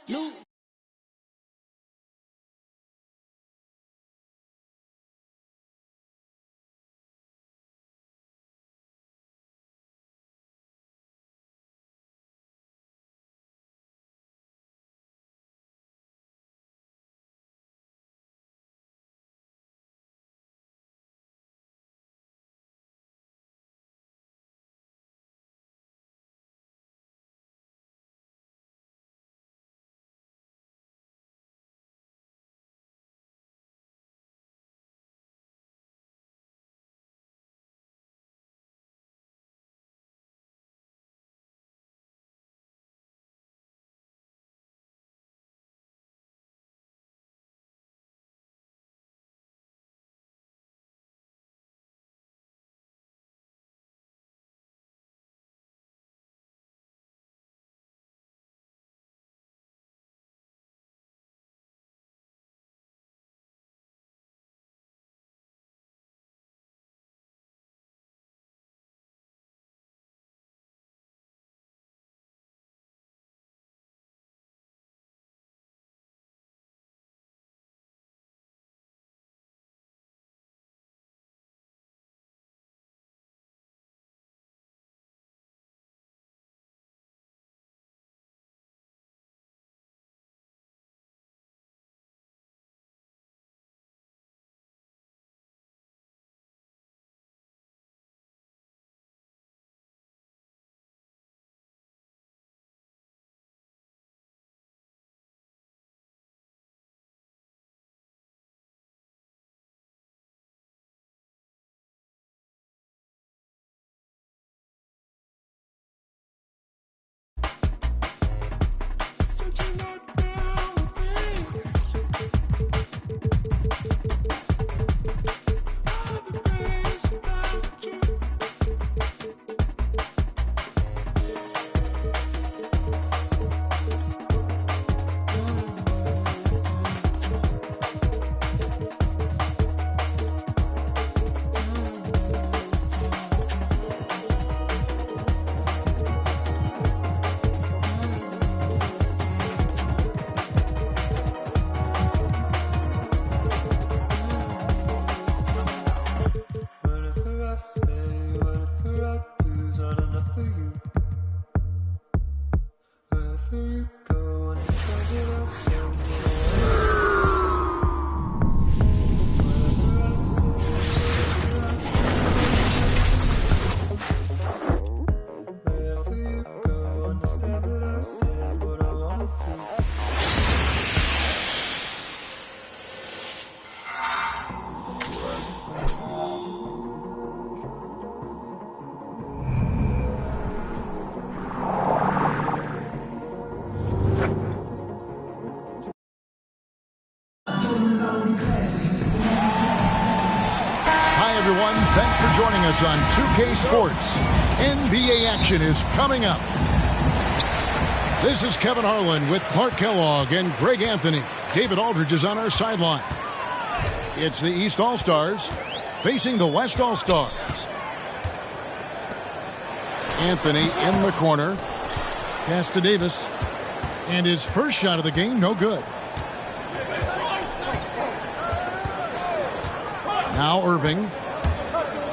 New Hi, everyone. Thanks for joining us on 2K Sports. NBA action is coming up. This is Kevin Harlan with Clark Kellogg and Greg Anthony. David Aldridge is on our sideline. It's the East All-Stars facing the West All-Stars. Anthony in the corner. Pass to Davis. And his first shot of the game, no good. Now Irving.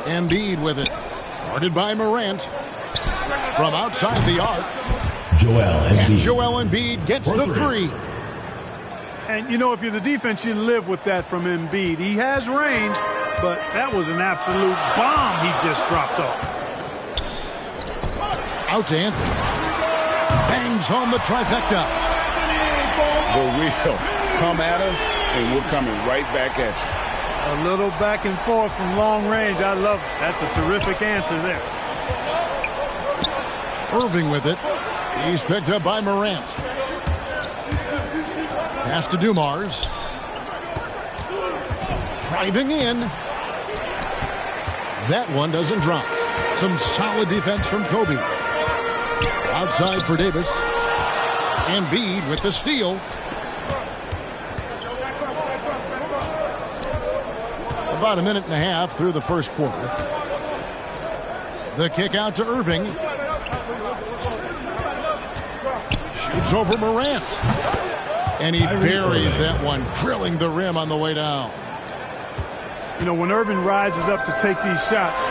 Embiid with it. Guarded by Morant. From outside the arc. And Joel Embiid gets the three. And, you know, if you're the defense, you live with that from Embiid. He has range, but that was an absolute bomb he just dropped off. Out to Anthony. Bangs home the trifecta. But we'll come at us, and we're coming right back at you. A little back and forth from long range. I love it. That's a terrific answer there. Irving with it. He's picked up by Morant. Pass to Dumars. Driving in. That one doesn't drop. Some solid defense from Kobe. Outside for Davis. Embiid with the steal. About a minute and a half through the first quarter. The kick out to Irving. It's over Morant. And he buries that one, drilling the rim on the way down. You know, when Irving rises up to take these shots,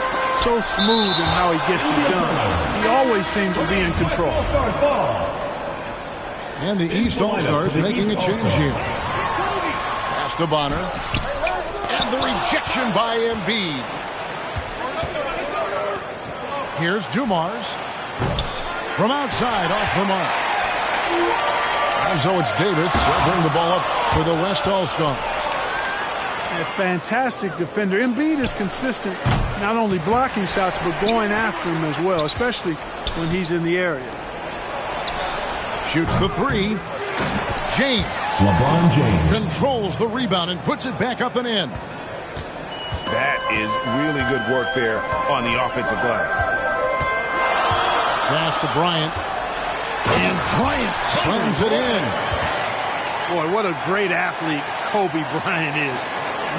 so smooth in how he gets it done. He always seems to be in control. And the East All-Stars making a change here. Pass to Bonner. And the rejection by Embiid. Here's Dumars. From outside, off the mark. And so it's Davis. He'll bring the ball up for the West All-Stars. A fantastic defender. Embiid is consistent, not only blocking shots, but going after him as well, especially when he's in the area. Shoots the three. James. LeBron James Controls the rebound and puts it back up and in. That is really good work there on the offensive glass. Pass to Bryant. And Bryant slams it in. Boy, what a great athlete Kobe Bryant is.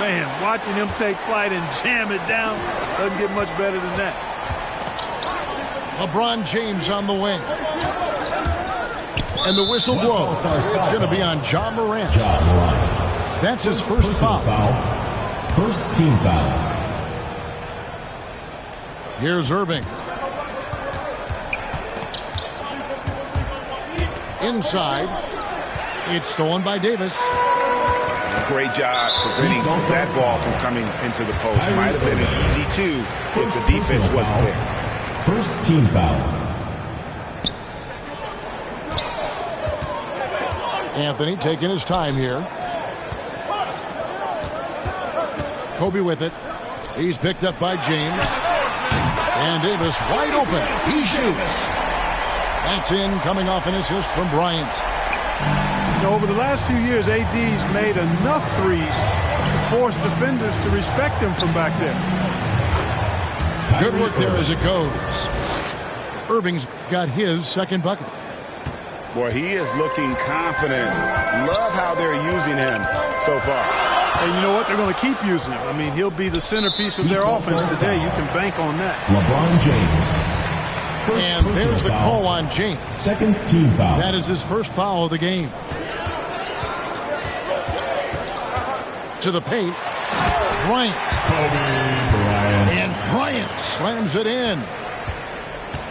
Man, watching him take flight and jam it down doesn't get much better than that. LeBron James on the wing. And the whistle blows. It's going to be on Ja Morant. That's his first foul. First team foul. Here's Irving. Inside. It's stolen by Davis. Great job preventing that ball from coming into the post. Might have been an easy two if the defense wasn't there. First team foul. Anthony taking his time here. Kobe with it. He's picked up by James. And Davis wide open. He shoots. That's in, coming off an assist from Bryant. You know, over the last few years, AD's made enough threes to force defenders to respect him from back there. Good work there as it goes. Irving's got his second bucket. Boy, he is looking confident. Love how they're using him so far. And you know what? They're going to keep using him. I mean, he'll be the centerpiece of their offense today. You can bank on that. LeBron James. And there's the call on James. Second team foul. That is his first foul of the game. To the paint. Bryant. And Bryant slams it in.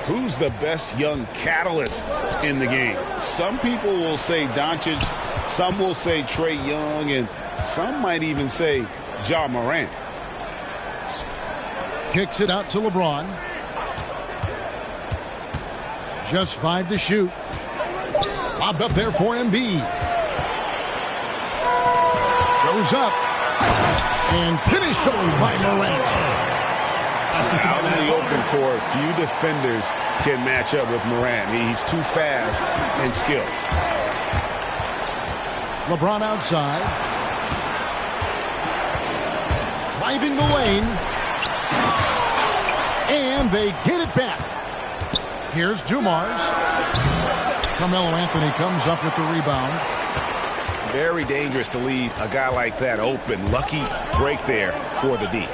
Who's the best young catalyst in the game? Some people will say Doncic, some will say Trae Young, and some might even say Ja Morant. Kicks it out to LeBron. Just 5 to shoot. Lobbed up there for Embiid. Goes up. And finished off by Morant. Out in the open court, few defenders can match up with Morant. He's too fast and skilled. LeBron outside. Driving the lane. And they get it back. Here's Dumars. Carmelo Anthony comes up with the rebound. Very dangerous to leave a guy like that open. Lucky break there for the D.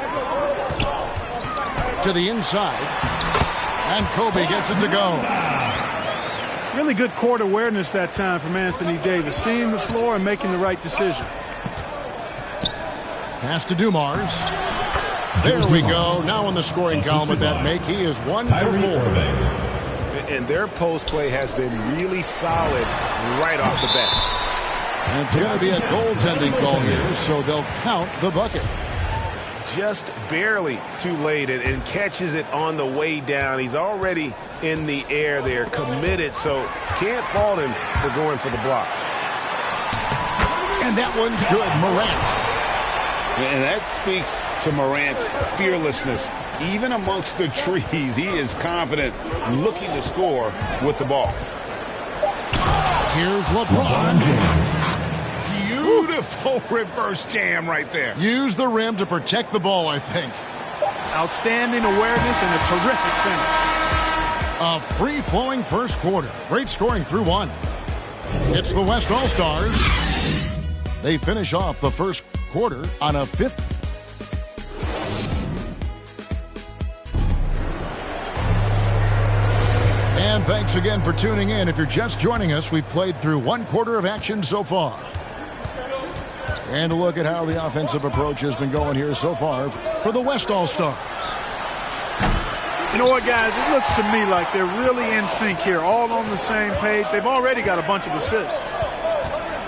To the inside. And Kobe gets it to go. Really good court awareness that time from Anthony Davis. Seeing the floor and making the right decision. Pass to Dumars. There we go. Now in the scoring column with that make, he is 1 for 4. And their post play has been really solid right off the bat. And it's going to be a goaltending call here, so they'll count the bucket. Just barely too late and catches it on the way down. He's already in the air there, committed, so can't fault him for going for the block. And that one's good, Morant. And that speaks to Morant's fearlessness. Even amongst the trees, he is confident, looking to score with the ball. Here's LeBron James. Beautiful reverse jam right there. Use the rim to protect the ball, I think. Outstanding awareness and a terrific finish. A free-flowing first quarter. Great scoring through one. It's the West All-Stars. They finish off the first quarter on a 5th. And thanks again for tuning in. If you're just joining us, we've played through one quarter of action so far. And a look at how the offensive approach has been going here so far for the West All-Stars. You know what, guys? It looks to me like they're really in sync here, all on the same page. They've already got a bunch of assists.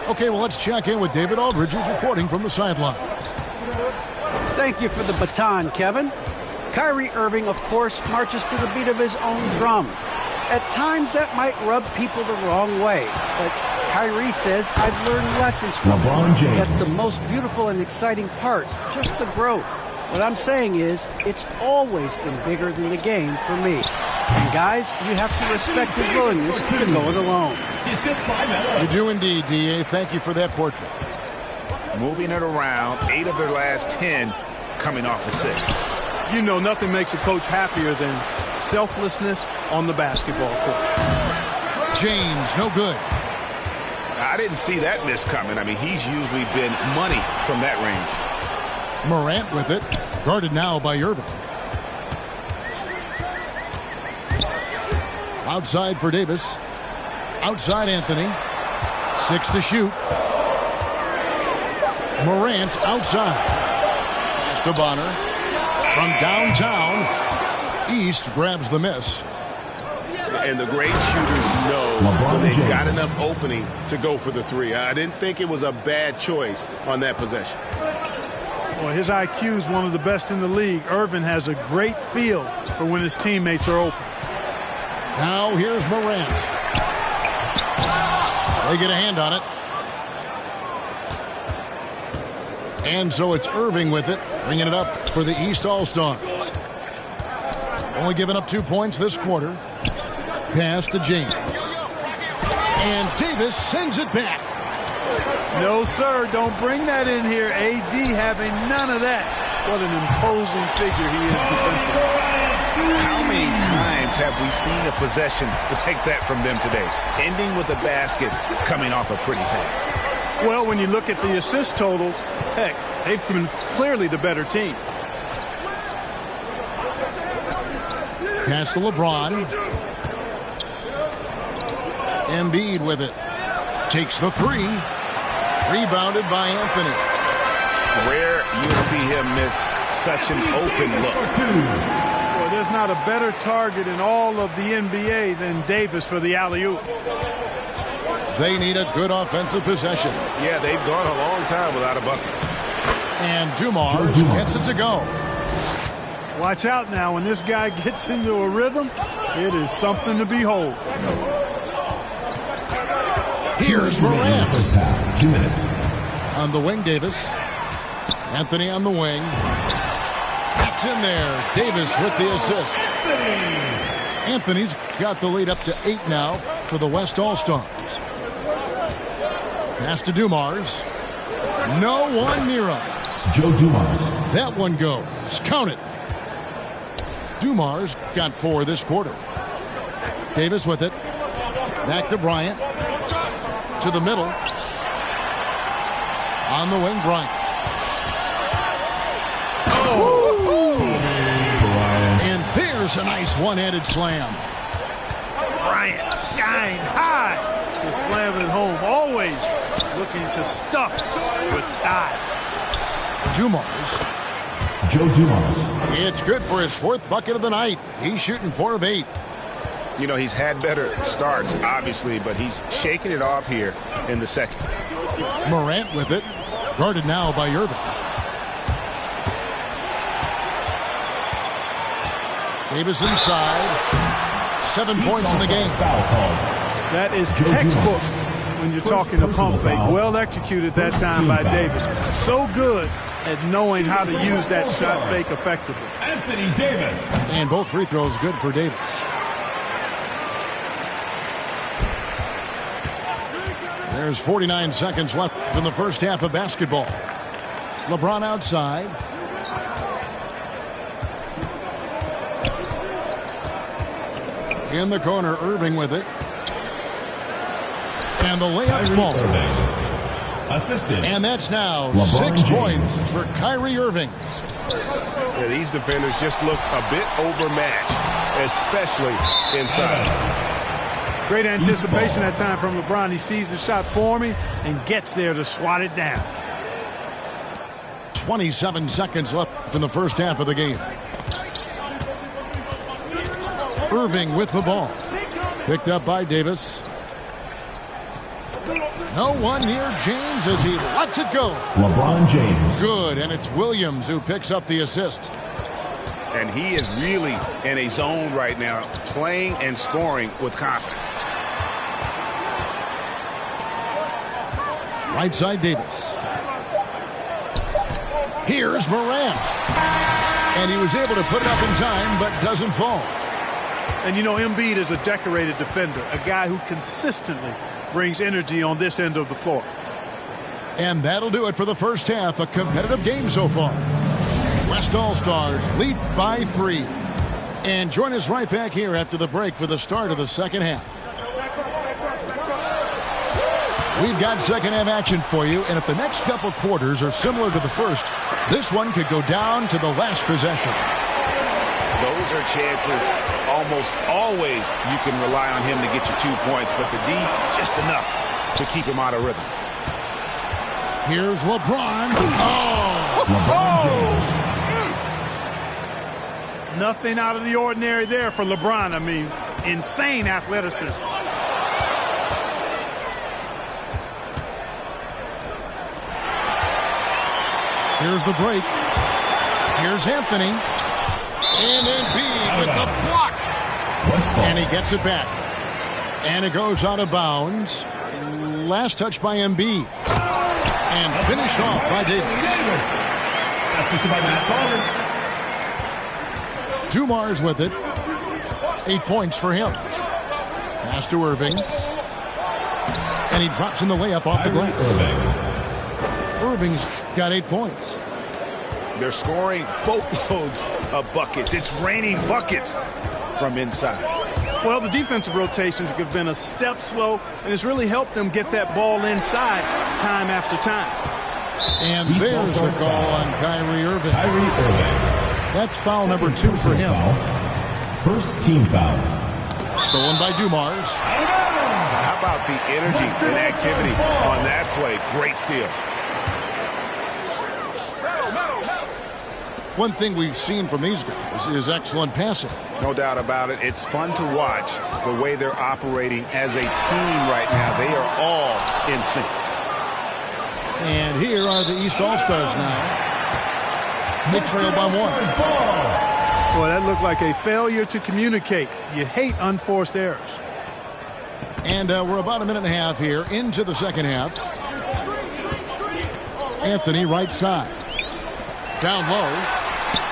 Okay, well, let's check in with David Aldridge, who's reporting from the sidelines. Thank you for the baton, Kevin. Kyrie Irving, of course, marches to the beat of his own drum. At times, that might rub people the wrong way, but Kyrie says, I've learned lessons from LeBron him. James. That's the most beautiful and exciting part, just the growth. What I'm saying is, it's always been bigger than the game for me. And guys, you have to respect his willingness to go it alone. You do indeed, D.A. Thank you for that portrait. Moving it around, 8 of their last 10 coming off assists. You know, nothing makes a coach happier than selflessness on the basketball court. James, no good. I didn't see that miss coming. I mean, he's usually been money from that range. Morant with it. Guarded now by Irving. Outside for Davis. Outside Anthony. 6 to shoot. Morant outside. Pass to Bonner. From downtown. East grabs the miss. And the great shooters know LeBron when they James. got enough opening to go for the three. I didn't think it was a bad choice on that possession. Well, his IQ is one of the best in the league. Irvin has a great feel for when his teammates are open. Now here's Morant. They get a hand on it. And so it's Irving with it, bringing it up for the East All-Stars. Only giving up 2 points this quarter. Pass to James. And Davis sends it back. No, sir, don't bring that in here. AD having none of that. What an imposing figure he is defensively. How many times have we seen a possession like that from them today? Ending with a basket, coming off a pretty pass. Well, when you look at the assist totals, heck, they've been clearly the better team. Pass to LeBron. Embiid with it. Takes the three. Rebounded by Anthony. Rare you'll see him miss such an open look. Well, there's not a better target in all of the NBA than Davis for the alley-oop. They need a good offensive possession. Yeah, they've gone a long time without a bucket. And Dumars gets it to go. Watch out now. When this guy gets into a rhythm, it is something to behold. Here's Morant. First half, 2 minutes. On the wing, Davis. Anthony on the wing. It's in there. Davis with the assist. Anthony's got the lead up to 8 now for the West All-Stars. Pass to Dumars. No one near him. Joe Dumars. That one goes. Count it. Dumars got 4 this quarter. Davis with it. Back to Bryant. To the middle. On the wing, Bryant. Oh! And there's a nice one-handed slam. Bryant skying high to slam it home. Always looking to stuff with style. Dumars. Joe Dumars. It's good for his 4th bucket of the night. He's shooting 4 of 8. You know, he's had better starts, obviously, but he's shaking it off here in the second. Morant with it. Guarded now by Irving. Davis inside. 7 points in the game. Foul called. That is Joe textbook Dumars. when you're First talking a pump personal fake. foul. Well executed that First time team by foul. Davis. So good at knowing how to use that shot fake effectively. Anthony Davis. And both free throws good for Davis. There's 49 seconds left in the first half of basketball. LeBron outside. In the corner, Irving with it. And the layup falls. Assisted. And that's now LeBron 6 James. points for Kyrie Irving. Yeah, these defenders just look a bit overmatched, especially inside. Great anticipation that time from LeBron. He sees the shot forming and gets there to swat it down. 27 seconds left in the first half of the game. Irving with the ball. Picked up by Davis. No one near James as he lets it go. LeBron James. Good, and it's Williams who picks up the assist. And he is really in a zone right now, playing and scoring with confidence. Right side Davis. Here's Morant. And he was able to put it up in time, but doesn't fall. And you know, Embiid is a decorated defender, a guy who consistently brings energy on this end of the floor. And that'll do it for the first half. A competitive game so far. West All-Stars lead by 3. And join us right back here after the break for the start of the second half. We've got second half action for you, and if the next couple quarters are similar to the first, this one could go down to the last possession. Those are chances almost always you can rely on him to get you 2 points, but the D just enough to keep him out of rhythm. Here's LeBron. Oh! LeBron James. Nothing out of the ordinary there for LeBron. I mean, insane athleticism. Here's the break. Here's Anthony. And Embiid with the block. And he gets it back. And it goes out of bounds. Last touch by Embiid. And finished off by Davis. Assisted by Matt Carter. Dumars with it. 8 points for him. Pass to Irving. And he drops in the layup off the glass. Irving's got 8 points. They're scoring boatloads of buckets. It's raining buckets from inside. Well, the defensive rotations have been a step slow, and it's really helped them get that ball inside time after time. And there's the call on Kyrie Irving. That's foul number 2 for him. First team foul. Stolen by Dumars. How about the energy and activity on that play? Great steal. One thing we've seen from these guys is excellent passing. No doubt about it. It's fun to watch the way they're operating as a team right now. They are all in sync. And here are the East All-Stars now. They trail by 1. Boy, that looked like a failure to communicate. You hate unforced errors. And we're about a minute and a half here into the second half. Anthony right side. Down low.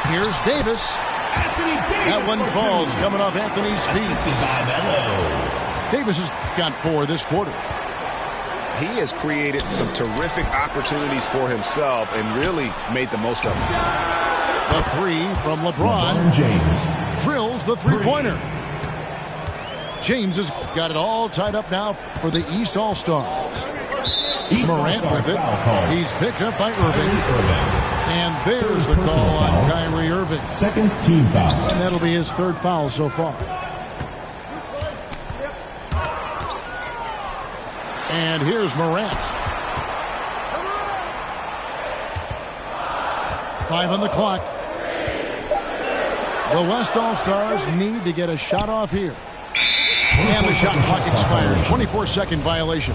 Here's Davis. That one falls coming off Anthony's feet. Davis has got 4 this quarter. He has created some terrific opportunities for himself and really made the most of them. The 3 from LeBron James. drills the three-pointer. James has got it all tied up now for the East All-Stars. Morant with it. He's picked up by Irving. And there's the call on Kyrie Irving. Second team foul. And that'll be his 3rd foul so far. And here's Morant. 5 on the clock. The West All-Stars need to get a shot off here. And the shot clock expires. 24-second violation.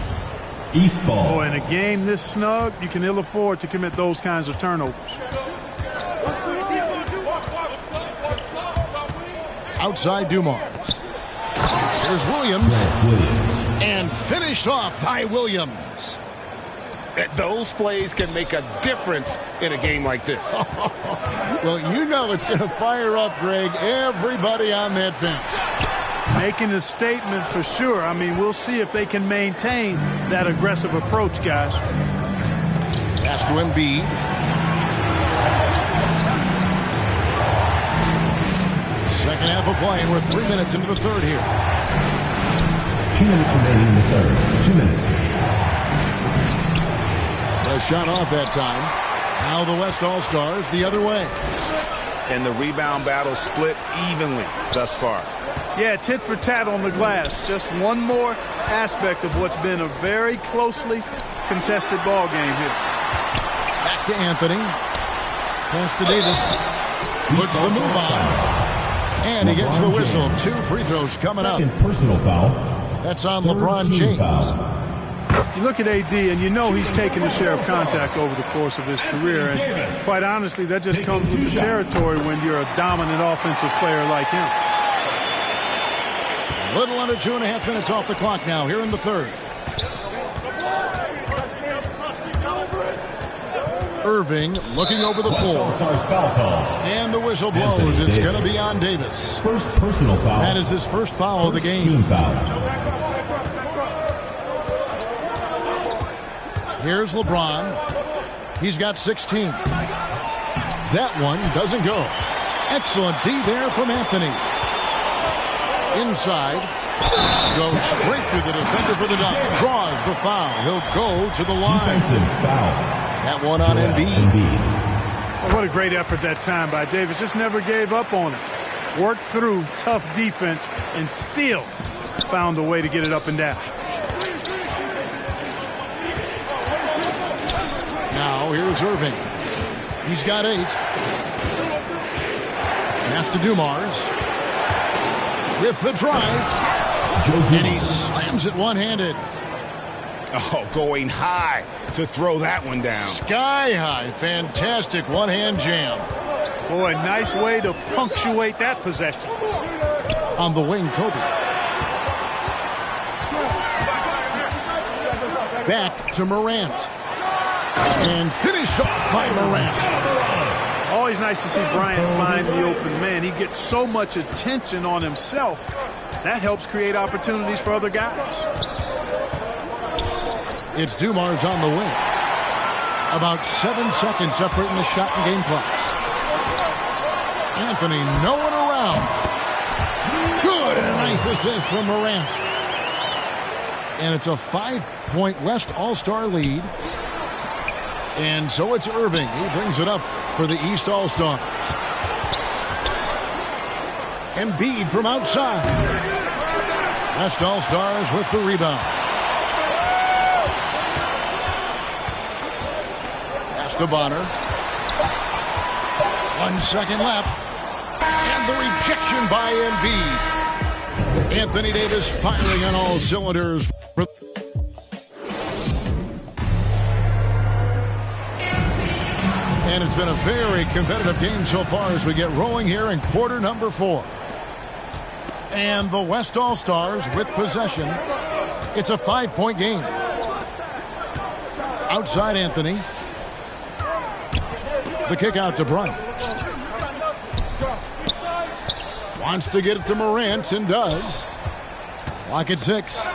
East ball. Oh, in a game this snug, you can ill afford to commit those kinds of turnovers. Outside Dumars. Here's Williams. And finished off by Williams. Those plays can make a difference in a game like this. Well, you know it's going to fire up, Greg, everybody on that bench. Making a statement for sure. I mean, we'll see if they can maintain that aggressive approach, guys. Pass to Embiid. Second half of play, and we're 3 minutes into the third here. 2 minutes remaining in the third. 2 minutes. A shot off that time. Now the West All-Stars the other way. And the rebound battle split evenly thus far. Yeah, tit for tat on the glass. Just one more aspect of what's been a very closely contested ball game here. Back to Anthony. Pass to Davis. Puts the move on. And he gets the whistle. 2 free throws coming up. Second personal foul. That's on Third LeBron team James. foul. You look at AD, and you know he's taken a share of contact over the course of his career. And quite honestly, that just comes with the territory when you're a dominant offensive player like him. A little under 2.5 minutes off the clock now here in the third. Irving looking over the floor. All-Stars foul call. And the whistle blows. It's going to be on Davis. First personal foul. That is his first foul of the game. Team foul. Here's LeBron. He's got 16. That one doesn't go. Excellent D there from Anthony. Inside. Goes straight to the defender for the dunk. Draws the foul. He'll go to the line. Defensive foul. That one on Embiid. Well, what a great effort that time by Davis. Just never gave up on it. Worked through tough defense and still found a way to get it up and down. Now here's Irving. He's got 8. Pass to Dumars. With the drive. And he slams it one-handed. Oh, going high to throw that one down. Sky high. Fantastic one-hand jam. Boy, nice way to punctuate that possession. On the wing, Kobe. Back to Morant. And finished off by Morant. Always nice to see Bryant find the open man. He gets so much attention on himself. That helps create opportunities for other guys. It's Dumars on the wing. About 7 seconds separating the shot and game clocks. Anthony, no one around. Good, and a nice assist from Morant. And it's a 5-point West All-Star lead. And so it's Irving. He brings it up for the East All-Stars. Embiid from outside. West All-Stars with the rebound. Pass to Bonner. 1 second left. And the rejection by Embiid. Anthony Davis firing on all cylinders. And it's been a very competitive game so far as we get rolling here in quarter number 4. And the West All-Stars with possession. It's a 5-point game. Outside Anthony. The kick out to Bryant. Wants to get it to Morant and does. Clock at 6.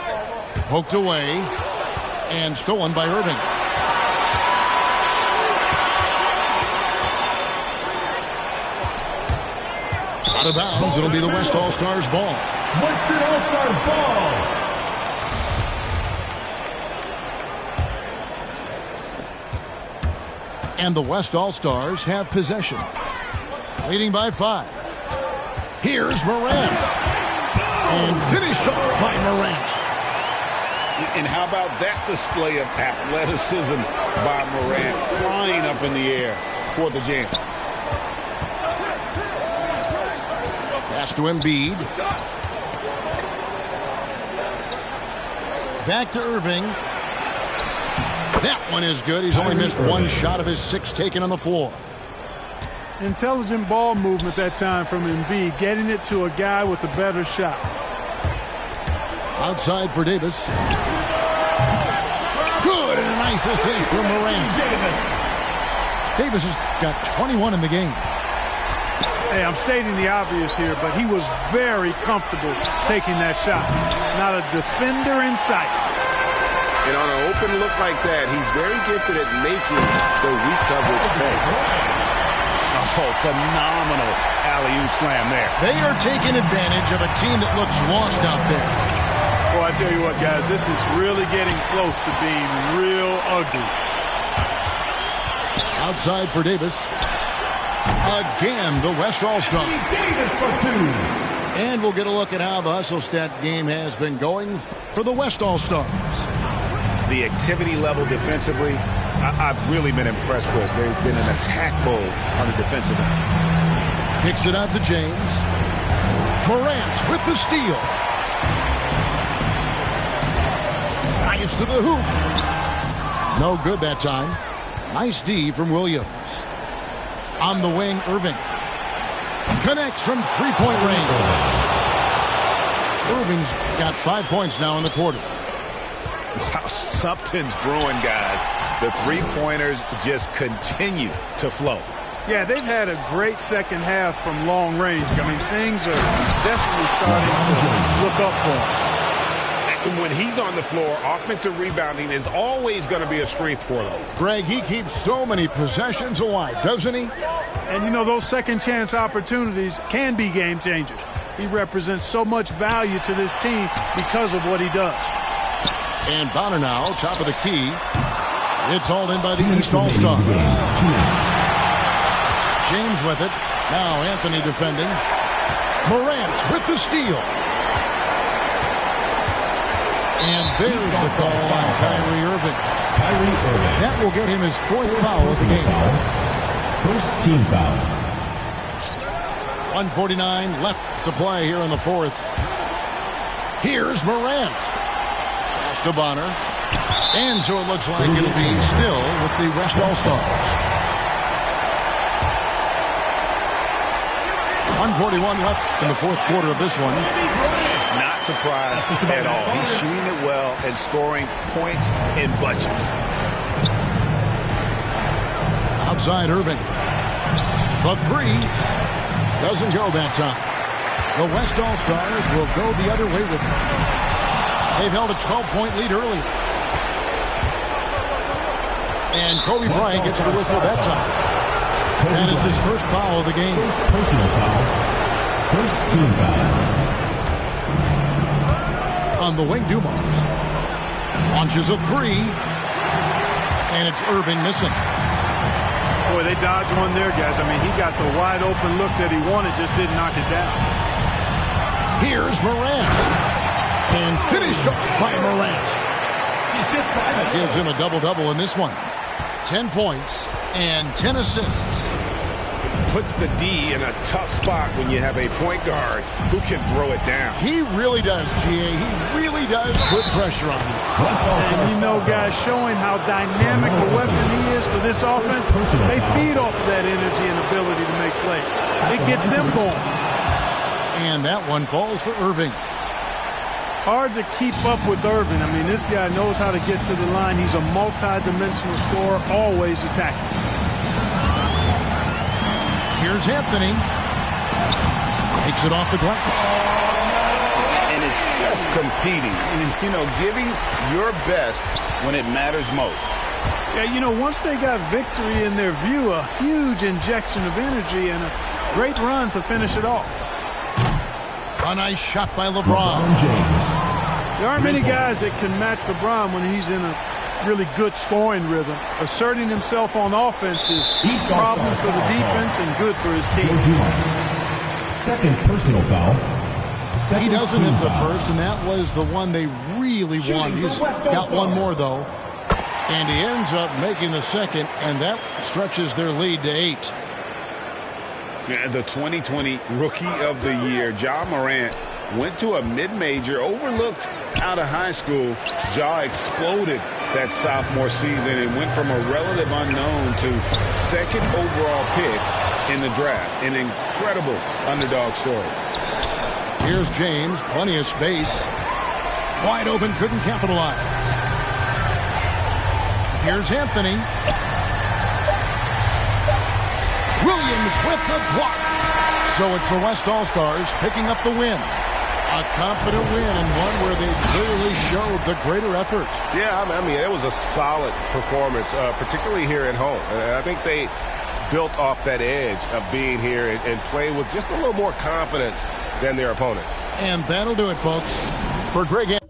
Poked away. And stolen by Irving. Out of bounds. It'll be the West All-Stars ball. Western All-Stars ball. And the West All-Stars have possession. Leading by 5. Here's Morant. And finished off by Morant. And how about that display of athleticism by Morant, flying up in the air for the jam. Pass to Embiid. Back to Irving. That one is good. He's only missed 1 shot of his 6 taken on the floor. Intelligent ball movement that time from Embiid, getting it to a guy with a better shot. Outside for Davis. Good, and a nice assist from Morant. Davis has got 21 in the game. Hey, I'm stating the obvious here, but he was very comfortable taking that shot. Not a defender in sight. And on an open look like that, he's very gifted at making the weak coverage pay. Oh, phenomenal alley-oop slam there. They are taking advantage of a team that looks lost out there. Well, I tell you what, guys, this is really getting close to being real ugly. Outside for Davis. Again, the West All-Star. Davis for 2. And we'll get a look at how the hustle stat game has been going for the West All-Stars. The activity level defensively, I've really been impressed with. They've been in attack mode on the defensive end. Kicks it out to James. Morant with the steal. Drives to the hoop. No good that time. Nice D from Williams. On the wing, Irving. Connects from three-point range. Irving's got 5 points now in the quarter. Wow, something's brewing, guys. The three-pointers just continue to flow. Yeah, they've had a great second half from long range. I mean, things are definitely starting to look up for him. When he's on the floor, offensive rebounding is always going to be a strength for them. Greg, he keeps so many possessions alive, doesn't he? And, you know, those second chance opportunities can be game changers. He represents so much value to this team because of what he does. And Bonner now, top of the key. It's hauled in by the East All-Stars. James with it. Now Anthony defending. Morant with the steal. And there's the foul on Kyrie Irving. That will get him his 4th foul of the game. First team foul. 1:49 left to play here in the 4th. Here's Morant. Pass to Bonner. And so it looks like it'll be still with the West All-Stars. 1:41 left in the 4th quarter of this one. Not surprised at all. He's shooting it well and scoring points in bunches. Outside Irving. The three doesn't go that time. The West All-Stars will go the other way with it. They've held a 12-point lead earlier. And Kobe Bryant gets the whistle that time. That is his 1st foul of the game. First personal foul. First team foul. On the wing, Dumars launches a three, and it's Irving missing. Boy, they dodged one there, guys. I mean, he got the wide open look that he wanted, just didn't knock it down. Here's Morant, and finished up by Morant. That gives him a double-double in this one. 10 points and 10 assists. Puts the D in a tough spot when you have a point guard who can throw it down. He really does, GA. He really does put pressure on him. And you know, guys, showing how dynamic a weapon he is for this offense, they feed off of that energy and ability to make plays. It gets them going. And that one falls for Irving. Hard to keep up with Irving. I mean, this guy knows how to get to the line. He's a multi-dimensional scorer, always attacking. Here's Anthony. Takes it off the glass. And it's just competing. You know, giving your best when it matters most. Yeah, you know, once they got victory in their view, a huge injection of energy and a great run to finish it off. A nice shot by LeBron James. There aren't many guys that can match LeBron when he's in a really good scoring rhythm. Asserting himself on offense is problems for the defense and good for his team. Second personal foul. He doesn't hit the first, and that was the one they really wanted. He's got one more, though. And he ends up making the second, and that stretches their lead to 8. Yeah, the 2020 Rookie of the Year, Ja Morant, went to a mid-major, overlooked out of high school. Ja exploded that sophomore season and went from a relative unknown to 2nd overall pick in the draft. An incredible underdog story. Here's James, plenty of space. Wide open, couldn't capitalize. Here's Anthony. Williams with the block. So it's the West All-Stars picking up the win. A confident win and one where they clearly showed the greater effort. Yeah, I mean, it was a solid performance, particularly here at home. And I think they built off that edge of being here and play with just a little more confidence than their opponent. And that'll do it, folks. For Greg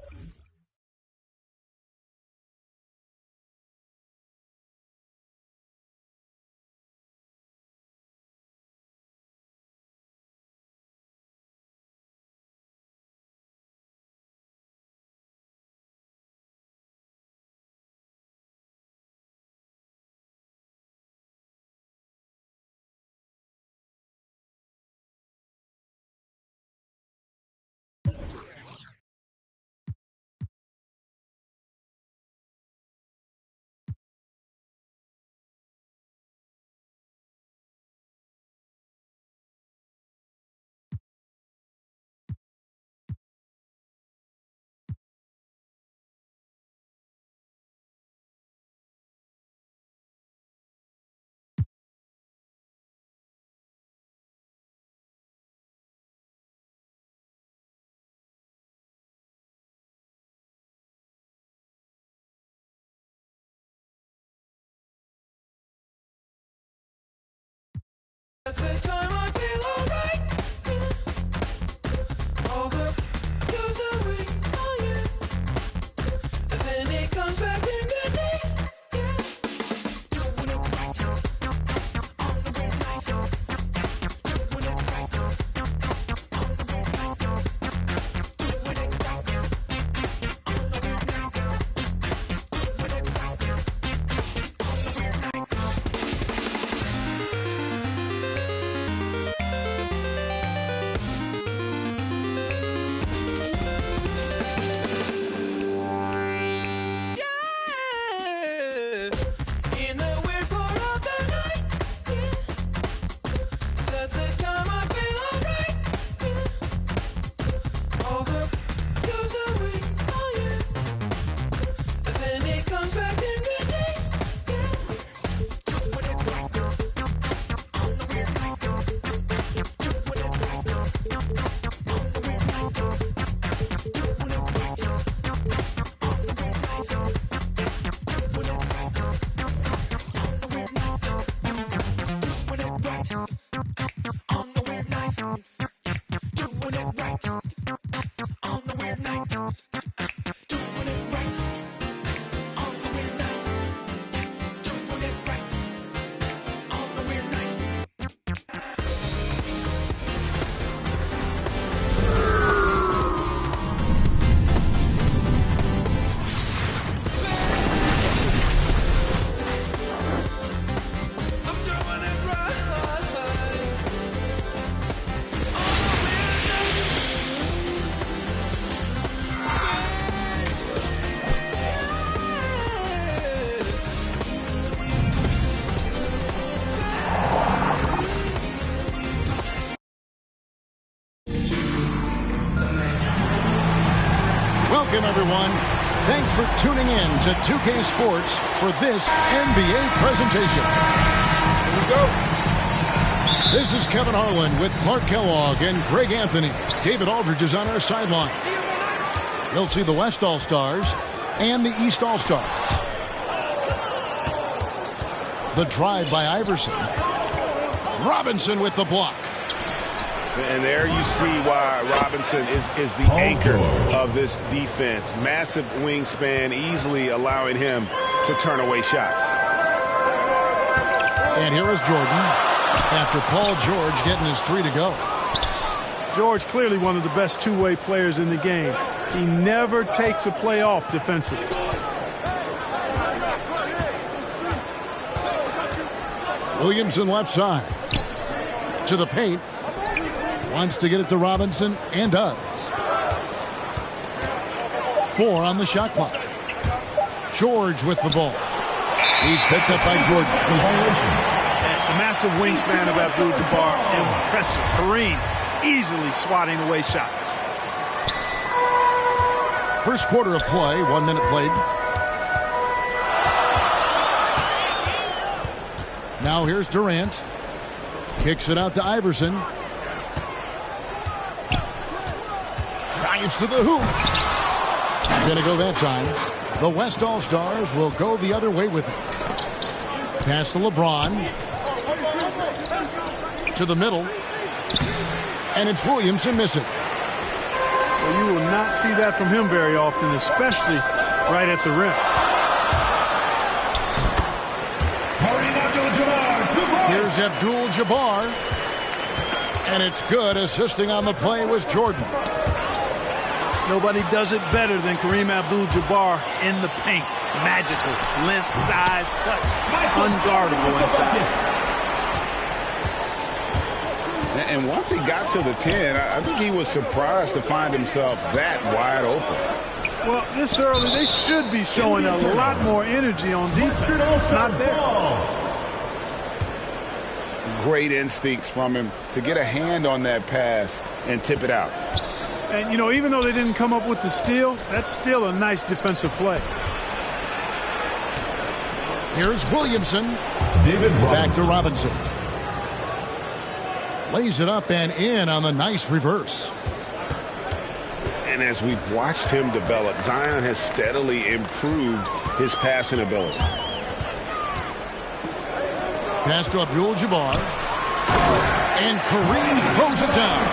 Welcome, everyone. Thanks for tuning in to 2K Sports for this NBA presentation. Here we go. This is Kevin Harlan with Clark Kellogg and Greg Anthony. David Aldridge is on our sideline. You'll see the West All-Stars and the East All-Stars. The drive by Iverson. Robinson with the block. And there you see why Robinson is the anchor of this defense. Massive wingspan, easily allowing him to turn away shots. And here is Jordan after Paul George getting his 3 to go. George clearly one of the best two-way players in the game. He never takes a play off defensively. Williamson left side. To the paint. Wants to get it to Robinson, and does. 4 on the shot clock. George with the ball. He's picked up by Jordan. The massive wingspan of Abdul-Jabbar, impressive. Kareem easily swatting away shots. First quarter of play, 1 minute played. Now here's Durant. Kicks it out to Iverson. Drives to the hoop. Gonna go that time. The West All-Stars will go the other way with it. Pass to LeBron. To the middle. And it's Williamson missing. Well, you will not see that from him very often, especially right at the rim. Here's Abdul-Jabbar. And it's good. Assisting on the play was Jordan. Nobody does it better than Kareem Abdul-Jabbar in the paint. Magical. Length, size, touch. Unguardable inside. And once he got to the 10, I think he was surprised to find himself that wide open. Well, this early, they should be showing a lot more energy on defense. It's not there. Great instincts from him to get a hand on that pass and tip it out. And, you know, even though they didn't come up with the steal, that's still a nice defensive play. Here's Williamson. David Back to Robinson. Lays it up and in on the nice reverse. And as we've watched him develop, Zion has steadily improved his passing ability. Pass to Abdul-Jabbar. And Kareem throws it down.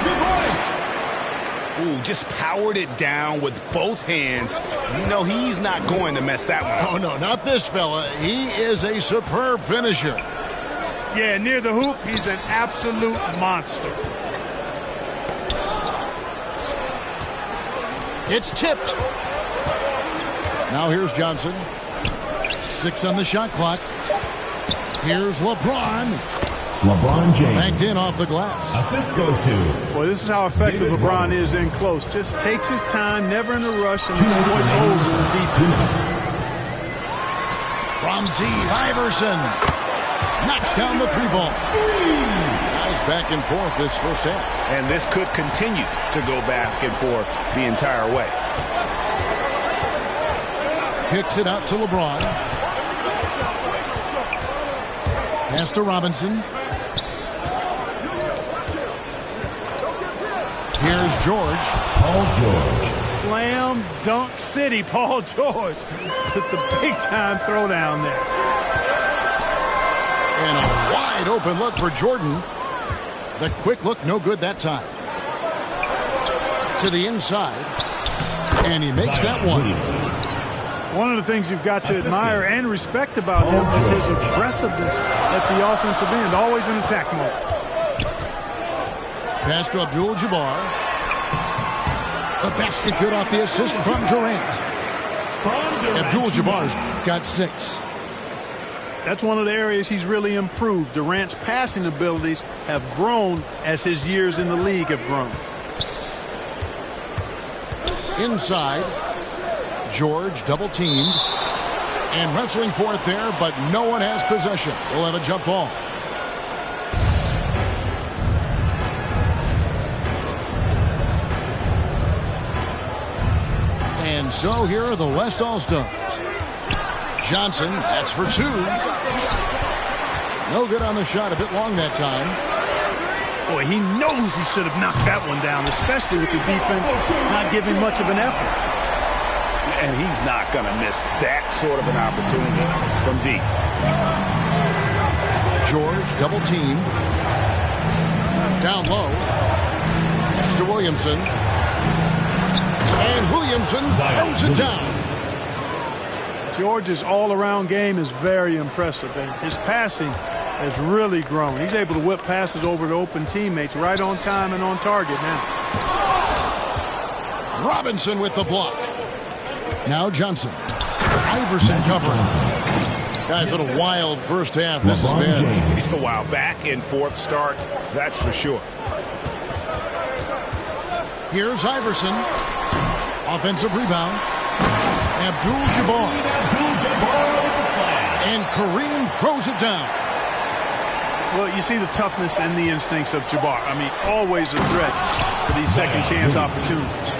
Ooh, just powered it down with both hands. You know he's not going to mess that one up. Oh, no, not this fella. He is a superb finisher. Yeah, near the hoop, he's an absolute monster. It's tipped. Now here's Johnson. 6 on the shot clock. Here's LeBron. LeBron James. Banked in off the glass. Assist goes to. Boy, this is how effective David LeBron Robinson. is in close. Just takes his time, never in a rush, and 2 minutes exploits remaining. holes in the defense. From deep, Iverson knocks down the 3-ball. Guys back and forth this first half. And this could continue to go back and forth the entire way. Kicks it out to LeBron. Pass to Robinson. Here's George. Paul George. Slam dunk city, Paul George. With the big-time throwdown there. And a wide open look for Jordan. The quick look, no good that time. To the inside. And he makes that one. One of the things you've got to admire and respect about him is his aggressiveness at the offensive end, always in attack mode. Pass to Abdul-Jabbar. The basket good off the assist from Durant. Abdul-Jabbar's got 6. That's one of the areas he's really improved. Durant's passing abilities have grown as his years in the league have grown. Inside, George double-teamed. And wrestling for it there, but no one has possession. We'll have a jump ball. And so here are the West All-Stars. Johnson, that's for 2. No good on the shot, a bit long that time. Boy, he knows he should have knocked that one down, especially with the defense not giving much of an effort. And he's not going to miss that sort of an opportunity from deep. George double-teamed. Down low. Pass to Williamson. And Williamson throws it down. George's all-around game is very impressive, and his passing has really grown. He's able to whip passes over to open teammates right on time and on target now. Robinson with the block. Now Johnson. Iverson covering. Guys, what a wild first half this has been. A while back and forth start, that's for sure. Here's Iverson. Offensive rebound. Abdul-Jabbar. And Kareem throws it down. Well, you see the toughness and the instincts of Jabbar. I mean, always a threat for these second chance opportunities.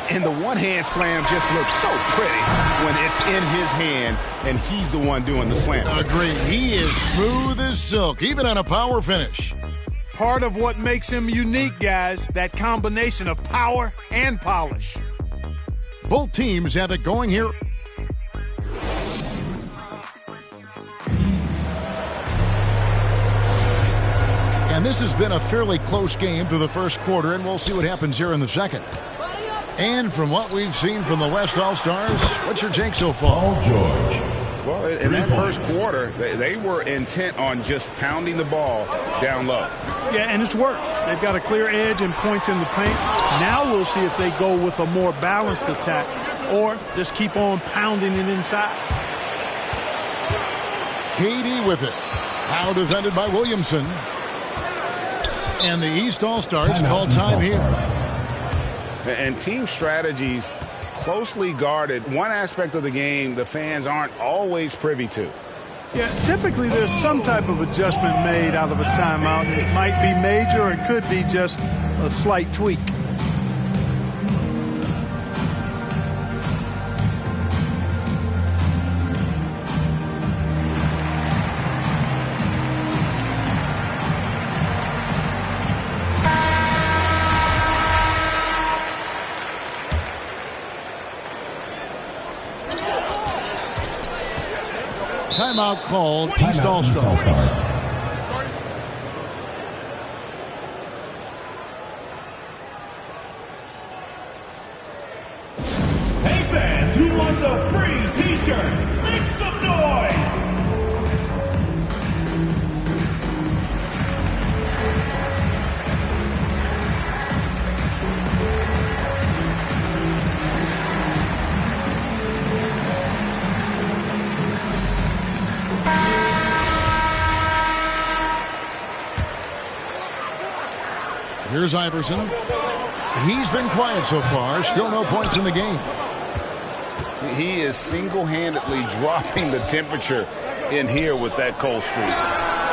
And the one-hand slam just looks so pretty when it's in his hand and he's the one doing the slam. Agreed. He is smooth as silk, even on a power finish. Part of what makes him unique, guys, that combination of power and polish. Both teams have it going here. And this has been a fairly close game through the first quarter, and we'll see what happens here in the second. And from what we've seen from the West All-Stars, what's your take so far? George. Well, in that first quarter, they were intent on just pounding the ball down low. Yeah, and it's worked. They've got a clear edge and points in the paint. Now we'll see if they go with a more balanced attack or just keep on pounding it inside. KD with it. Now defended by Williamson. And the East All-Stars call time here. And team strategies closely guarded. One aspect of the game the fans aren't always privy to. Yeah, typically there's some type of adjustment made out of a timeout. It might be major or it could be just a slight tweak. Timeout called. East All-Stars. Hey fans, who wants a free t-shirt? Make some noise! Here's Iverson. He's been quiet so far. Still no points in the game. He is single-handedly dropping the temperature in here with that cold streak.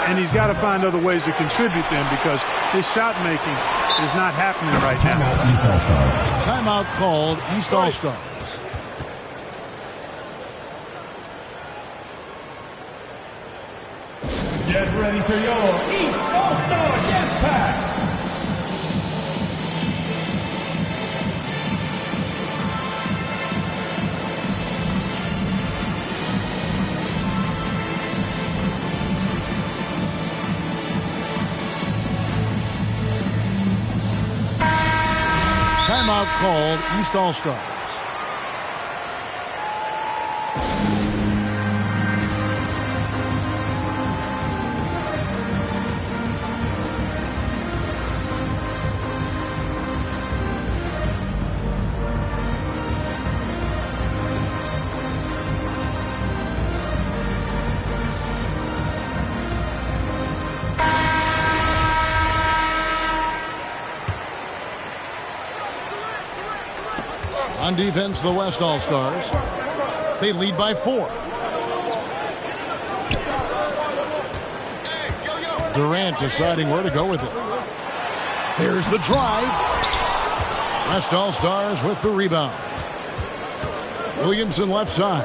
And he's got to find other ways to contribute then because his shot making is not happening right now. East All-Stars. Timeout called. East All-Stars. Get ready for your East All-Star Dance Pack. timeout called, East All-Stars. On defense, the West All-Stars. They lead by 4. Durant deciding where to go with it. There's the drive. West All-Stars with the rebound. Williamson left side.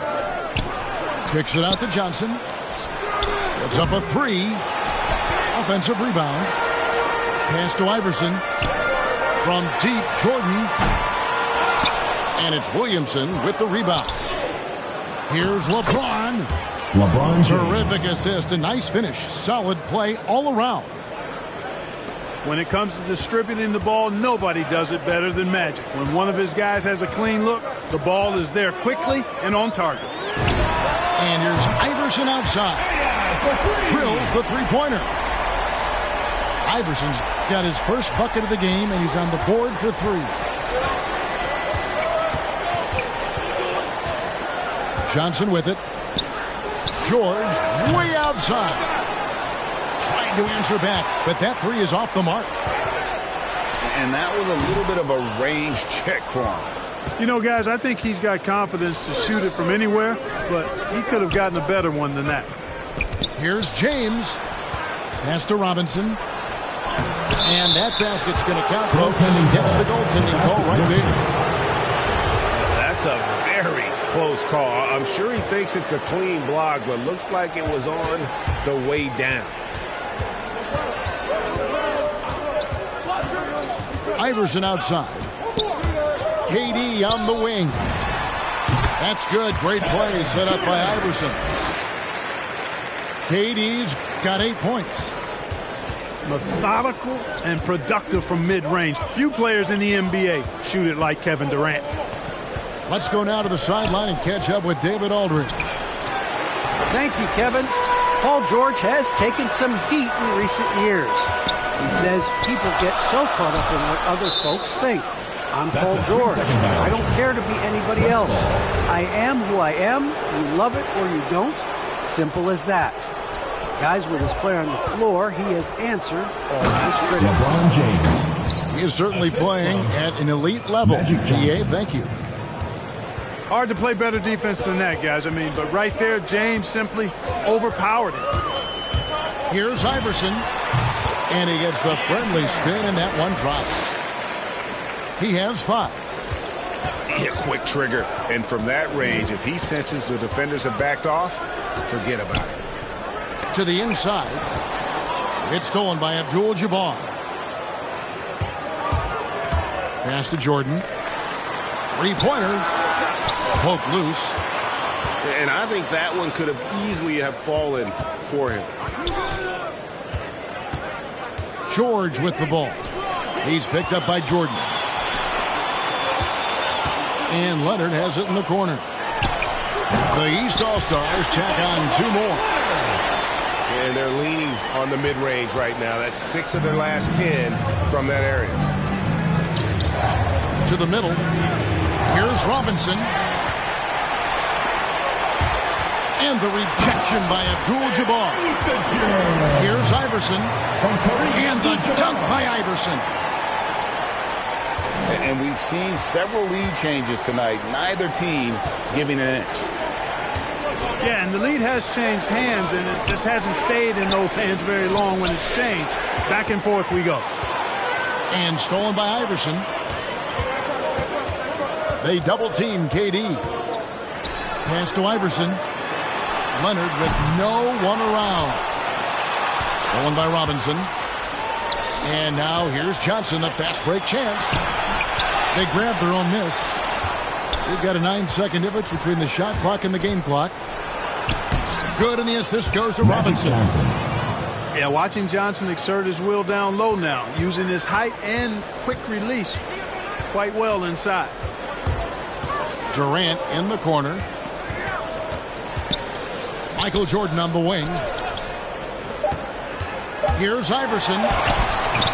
Kicks it out to Johnson. Puts up a 3. Offensive rebound. Pass to Iverson. From deep, Jordan. And it's Williamson with the rebound. Here's LeBron. Terrific assist. A nice finish. Solid play all around. When it comes to distributing the ball, nobody does it better than Magic. When one of his guys has a clean look, the ball is there quickly and on target. And here's Iverson outside. Drills the three-pointer. Iverson's got his first bucket of the game, and he's on the board for 3. Johnson with it. George way outside. Trying to answer back, but that 3 is off the mark. And that was a little bit of a range check for him. You know, guys, I think he's got confidence to shoot it from anywhere, but he could have gotten a better one than that. Here's James. Pass to Robinson. And that basket's going to count, folks. Gets the goaltending call right there. That's a very close call. I'm sure he thinks it's a clean block, but looks like it was on the way down. Iverson outside. KD on the wing. That's good. Great play set up by Iverson. KD's got 8 points. Methodical and productive from mid-range. Few players in the NBA shoot it like Kevin Durant. Let's go now to the sideline and catch up with David Aldridge. Thank you, Kevin. Paul George has taken some heat in recent years. He says people get so caught up in what other folks think. I'm Paul George. I don't care to be anybody else. I am who I am. You love it or you don't. Simple as that. Guys, with his play on the floor, he has answered all his critics. LeBron James. He is certainly playing at an elite level. GA, thank you. Hard to play better defense than that, guys. But right there, James simply overpowered him. Here's Iverson. And he gets the friendly spin, and that one drops. He has 5. Yeah, quick trigger. And from that range, if he senses the defenders have backed off, forget about it. To the inside. It's stolen by Abdul-Jabbar. Pass to Jordan. 3-pointer. Poked loose. And I think that one could have easily have fallen for him. George with the ball. He's picked up by Jordan. And Leonard has it in the corner. The East All-Stars check on 2 more. And they're leaning on the mid-range right now. That's 6 of their last 10 from that area. To the middle. Here's Robinson. And the rejection by Abdul-Jabbar. Here's Iverson. And the dunk by Iverson. And we've seen several lead changes tonight. Neither team giving an inch. Yeah, and the lead has changed hands, and it just hasn't stayed in those hands very long when it's changed. Back and forth we go. And stolen by Iverson. They double-team KD. Pass to Iverson. Leonard with no one around. Stolen by Robinson. And now here's Johnson, the fast break chance. They grab their own miss. We've got a 9-second difference between the shot clock and the game clock. Good, and the assist goes to Robinson. Yeah, watching Johnson exert his will down low now, using his height and quick release. quite well inside. Durant in the corner. Michael Jordan on the wing. Here's Iverson.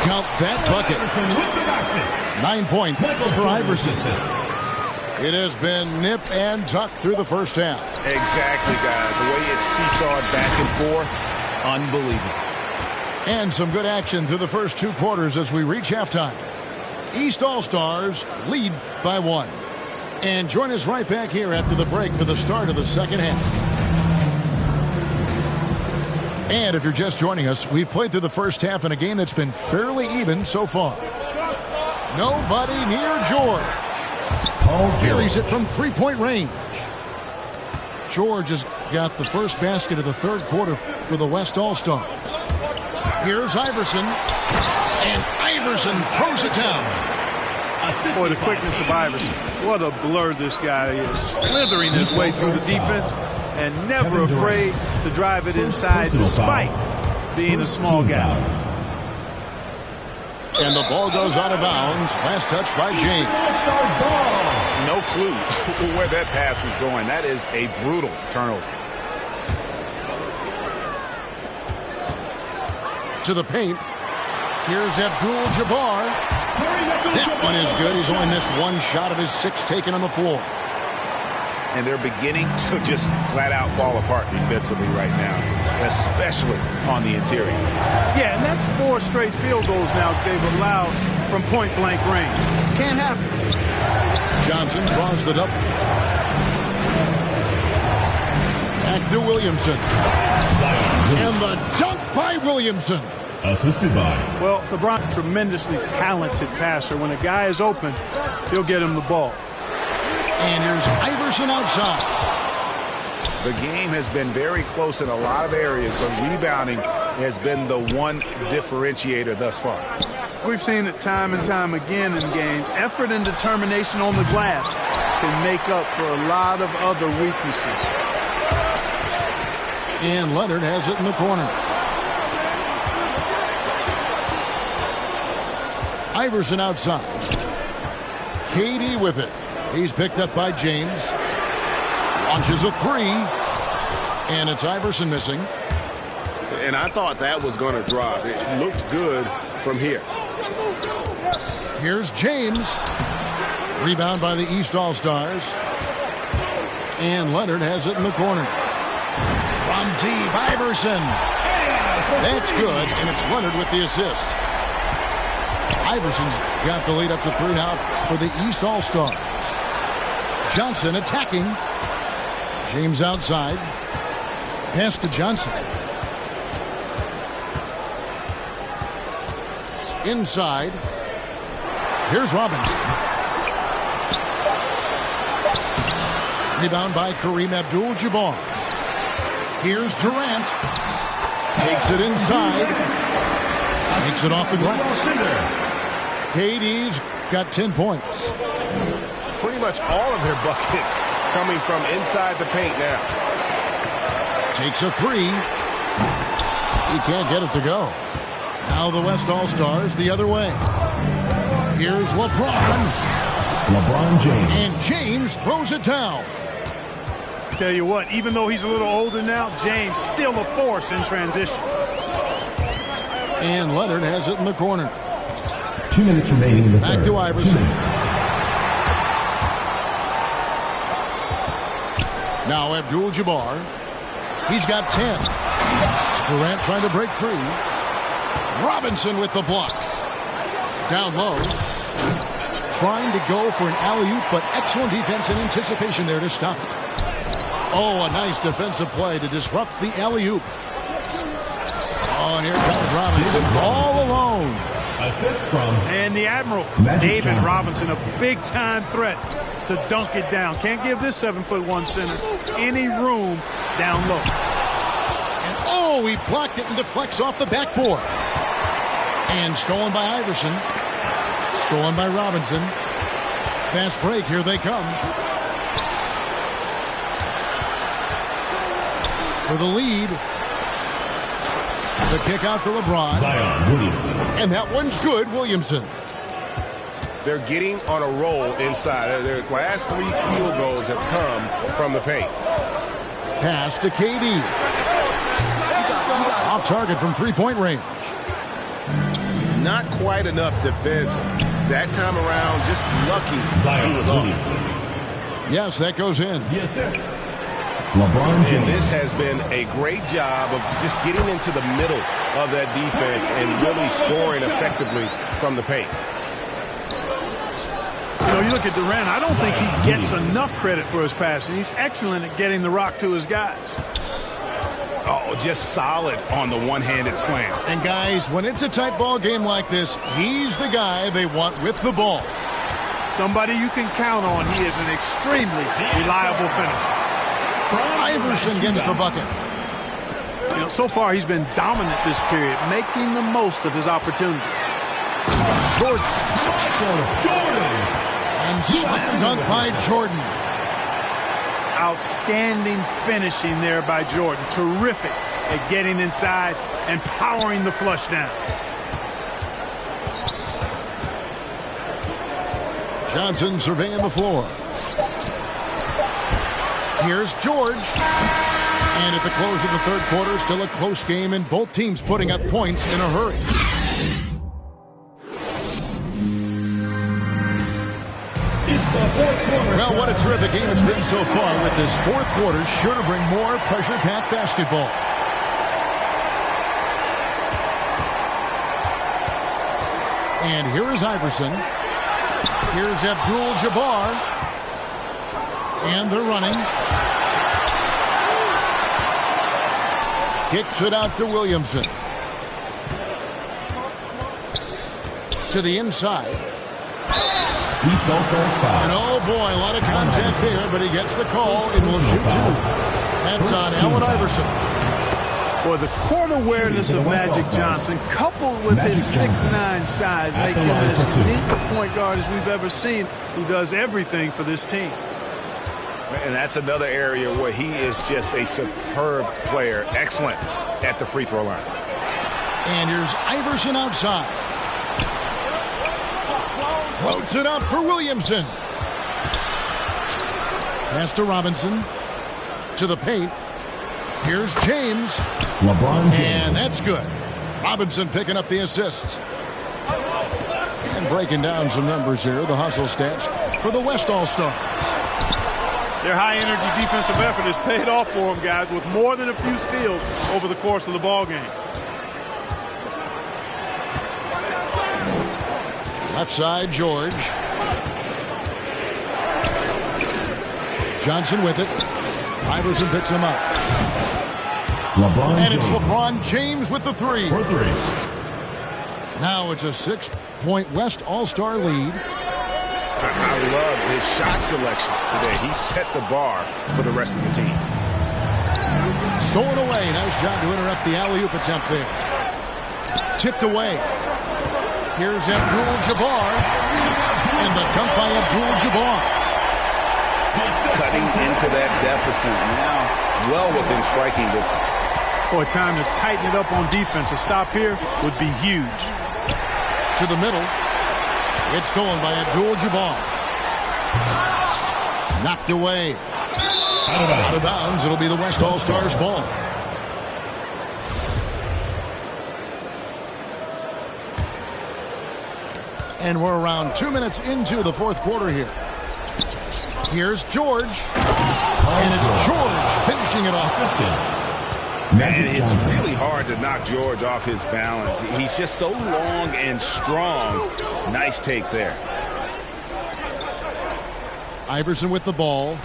Count that bucket. 9 points for Iverson. It has been nip and tuck through the first half. Exactly, guys. The way it's seesawed back and forth, unbelievable. And some good action through the first 2 quarters as we reach halftime. East All-Stars lead by 1. And join us right back here after the break for the start of the second half. And if you're just joining us, we've played through the first half in a game that's been fairly even so far. Nobody near George. Carries it from 3-point range. George has got the first basket of the third quarter for the West All-Stars. Here's Iverson. And Iverson throws it down. Boy, the quickness of Iverson. What a blur this guy is. Slithering his way through the defense and never afraid to drive it inside despite being a small guy. And the ball goes out of bounds. Last touch by James. No clue where that pass was going. That is a brutal turnover. To the paint. Here's Abdul-Jabbar. That one is good. He's only missed 1 shot of his 6 taken on the floor. And they're beginning to just flat out fall apart defensively right now, especially on the interior. Yeah, and that's 4 straight field goals now they've allowed from point-blank range. Can't happen. Johnson draws the double. Back to Williamson. And the dunk by Williamson. Assisted by. Well, LeBron, tremendously talented passer. When a guy is open, he'll get him the ball. And here's Iverson outside. The game has been very close in a lot of areas, but rebounding has been the one differentiator thus far. We've seen it time and time again in games. Effort and determination on the glass can make up for a lot of other weaknesses. And Leonard has it in the corner. Iverson outside. KD with it. He's picked up by James. Launches a 3. And it's Iverson missing. And I thought that was going to drop. It looked good from here. Here's James. Rebound by the East All-Stars. And Leonard has it in the corner. From deep, Iverson. That's good, and it's Leonard with the assist. Iverson's got the lead up to 3 now for the East All-Stars. Johnson attacking. James outside. Pass to Johnson. Inside. Here's Robinson. Rebound by Kareem Abdul-Jabbar. Here's Durant. Takes it inside. Takes it off the glass. KD's got 10 points. Pretty much all of their buckets coming from inside the paint now. Takes a 3. He can't get it to go. Now the West All-Stars the other way. Here's LeBron. LeBron James. And James throws it down. Tell you what, even though he's a little older now, James still a force in transition. And Leonard has it in the corner. 2 minutes remaining in the third. Back to Iverson. 2 minutes. Now Abdul-Jabbar. He's got 10. Durant trying to break free. Robinson with the block. Down low. Trying to go for an alley-oop, but excellent defense and anticipation there to stop it. Oh, a nice defensive play to disrupt the alley-oop. Oh, and here comes Robinson all alone. Assist from. And the Admiral, Magic David Johnson. Robinson, a big-time threat to dunk it down. Can't give this 7'1" center any room down low. And oh, he blocked it and deflects off the backboard. And stolen by Iverson. Stolen by Robinson. Fast break, here they come. For the lead. The kick out to LeBron. Zion Williamson. And that one's good, Williamson. they're getting on a roll inside. Their last 3 field goals have come from the paint. Pass to KD. Off target from three-point range. Not quite enough defense that time around. Just lucky he was on. Yes, that goes in. The assist. And this has been a great job of just getting into the middle of that defense and really scoring effectively from the paint. You know, you look at Durant, I don't think he gets enough credit for his passing. He's excellent at getting the rock to his guys. Oh, just solid on the one-handed slam. And guys, when it's a tight ball game like this, he's the guy they want with the ball. Somebody you can count on. He is an extremely reliable finisher. Iverson gets the bucket. You know, so far he's been dominant this period, making the most of his opportunities. Jordan. And slam dunk by Jordan. Outstanding finishing there by Jordan. Terrific at getting inside and powering the flush down. Johnson surveying the floor. Here's George. And at the close of the third quarter, still a close game, and both teams putting up points in a hurry. It's the fourth quarter. Well, what a terrific game it's been so far, with this fourth quarter sure to bring more pressure-packed basketball. And here is Iverson. Here's Abdul-Jabbar. And they're running. Kicks it out to Williamson. To the inside. And oh boy, a lot of contact there, but he gets the call and will shoot two. That's on Allen Iverson. Boy, the court awareness of Magic Johnson, coupled with his 6'9" size, make him as unique a point guard as we've ever seen, who does everything for this team. And that's another area where he is just a superb player. Excellent at the free throw line. And here's Iverson outside. Floats it up for Williamson. Pass to Robinson. To the paint. Here's James. And that's good. Robinson picking up the assists. And breaking down some numbers here. The hustle stats for the West All-Stars. Their high-energy defensive effort has paid off for them, guys, with more than a few steals over the course of the ball game. Left side, George. Johnson with it. Iverson picks him up. And it's LeBron James with the three. Now it's a 6-point West All-Star lead. I love his shot selection today. He set the bar for the rest of the team. Stolen away. Nice job to interrupt the alley-oop attempt there. Tipped away. Here's Abdul-Jabbar. And the dunk by Abdul-Jabbar. Cutting into that deficit now, well within striking distance. Boy, time to tighten it up on defense. A stop here would be huge. To the middle. It's stolen by Abdul-Jabbar. Knocked away. Out of bounds. It'll be the West All-Stars ball. And we're around 2 minutes into the fourth quarter here. Here's George. And it's George finishing it off. And it's really hard to knock George off his balance. He's just so long and strong. Nice take there. Iverson with the ball.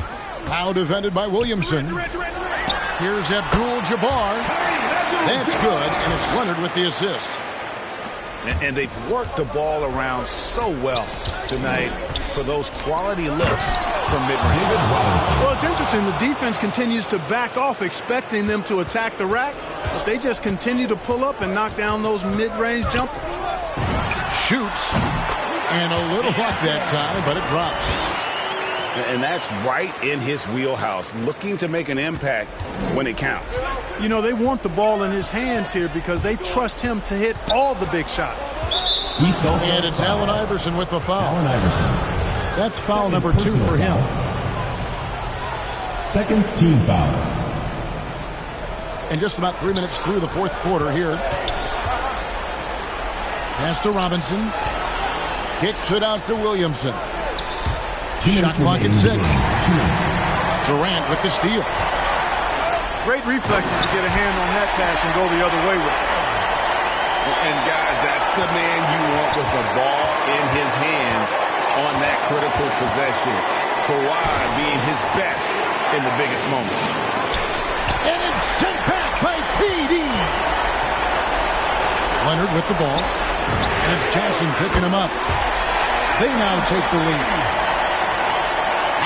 Now defended by Williamson. Here's Abdul-Jabbar. That's good, and it's Leonard with the assist. And they've worked the ball around so well tonight for those quality looks from mid-range. Well, it's interesting. The defense continues to back off, expecting them to attack the rack, but they just continue to pull up and knock down those mid-range jumpers. Shoots, and a little luck that time, but it drops. And that's right in his wheelhouse, looking to make an impact when it counts. You know, they want the ball in his hands here because they trust him to hit all the big shots. And it's Allen Iverson with the foul. That's foul number 2 for him. Second team foul. And just about 3 minutes through the fourth quarter here. Pass to Robinson. Kicks it out to Williamson. Shot clock at 6. Durant with the steal. Great reflexes to get a hand on that pass and go the other way with it. And guys, that's the man you want with the ball in his hands on that critical possession. Kawhi being his best in the biggest moments. And it's sent back by KD. Leonard with the ball. And it's Johnson picking him up. They now take the lead.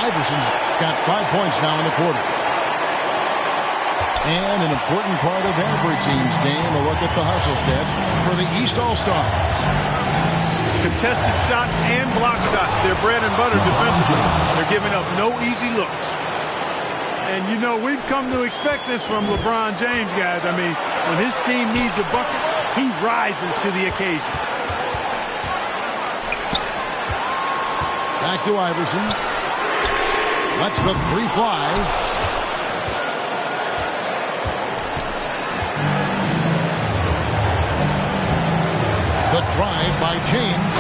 Iverson's got 5 points now in the quarter. And an important part of every team's game, a look at the hustle stats for the East All-Stars. Contested shots and block shots. They're bread and butter defensively. They're giving up no easy looks. And, you know, we've come to expect this from LeBron James, guys. I mean, when his team needs a bucket, he rises to the occasion. Back to Iverson. Lets the 3 fly. The drive by James.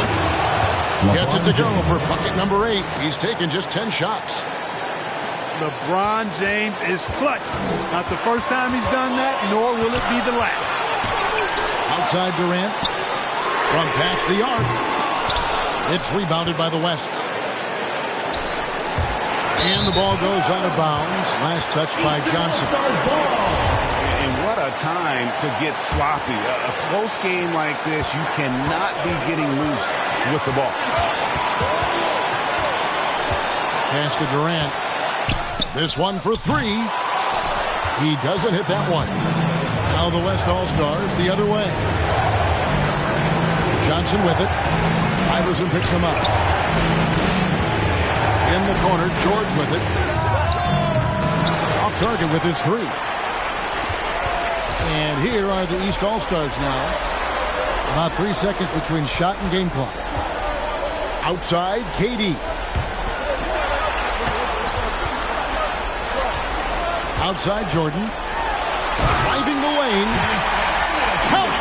Gets it to go for bucket number 8. He's taken just 10 shots. LeBron James is clutch. Not the first time he's done that, nor will it be the last. Outside Durant. From past the arc. It's rebounded by the West. And the ball goes out of bounds. Last touch by Johnson. And what a time to get sloppy. A close game like this, you cannot be getting loose with the ball. Pass to Durant. This one for 3. He doesn't hit that one. Now the West All-Stars the other way. Johnson with it. Iverson picks him up. In the corner, George with it. Off target with his 3. And here are the East All-Stars now. About 3 seconds between shot and game clock. Outside, KD. Outside, Jordan. Driving the lane. Help!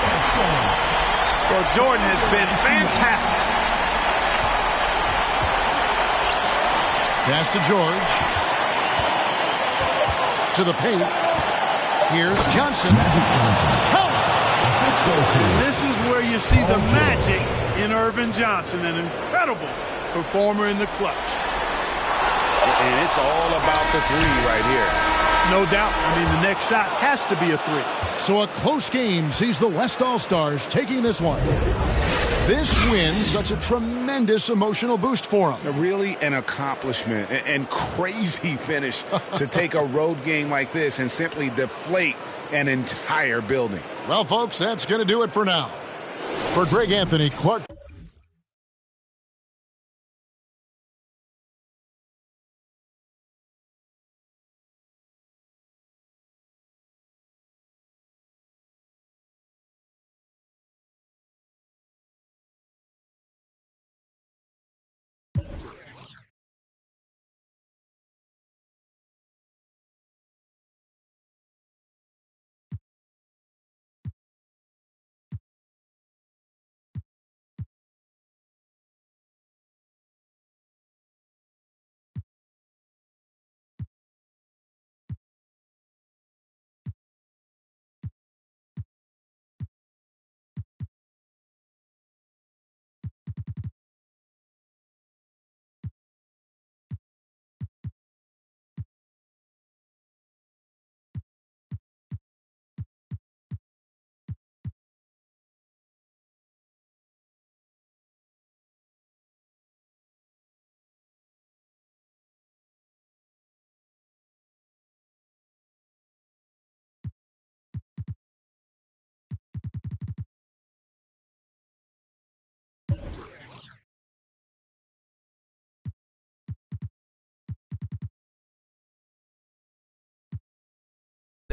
Well, Jordan has been fantastic. Pass to George. To the paint. Here's Johnson. Help! This is where you see the magic in Irvin Johnson, an incredible performer in the clutch. And it's all about the 3 right here. No doubt. I mean, the next shot has to be a 3. So a close game sees the West All-Stars taking this one. This win, such a tremendous emotional boost for them. Really an accomplishment and crazy finish to take a road game like this and simply deflate an entire building. Well, folks, that's going to do it for now. For Greg Anthony, Clark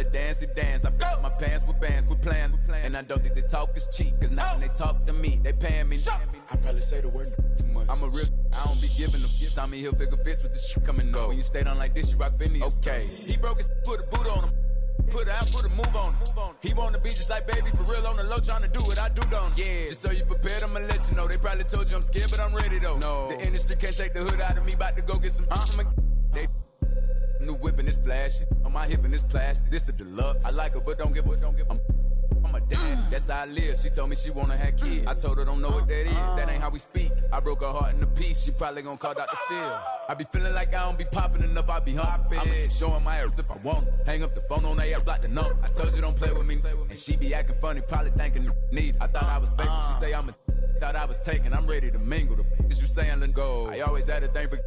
dancey dance. I got my pants with bands, quit playing. And I don't think the talk is cheap, cause now when they talk to me, they paying me. I probably say the word too much. I'm a real, I don't be giving them. Tommy Hilfiger fits with the shit coming up. When you stay down like this, you rock Phineas. Okay. He broke his, put a boot on him. Put a move on him. He wanna be just like baby, for real on the low, trying to do what I do, don't. Yeah. Just so you prepared, I'ma let you know. They probably told you I'm scared, but I'm ready though. No. The industry can't take the hood out of me, about to go get some. They new whip and it's flashy. On my hip and it's plastic. This the deluxe. I like her, but don't give a. I'm a dad, that's how I live. She told me she wanna have kids. I told her don't know what that is. That ain't how we speak. I broke her heart in a piece. She probably gonna call Dr. Phil. I be feeling like I don't be popping enough. I be hopping. I'ma keep showing my ass if I want it. Hang up the phone on they block the number. I told you don't play with me. And she be acting funny, probably thinking need it. I thought I was faking. She say I'm a thought I was taken. I'm ready to mingle. The is you saying let go. I always had a thing for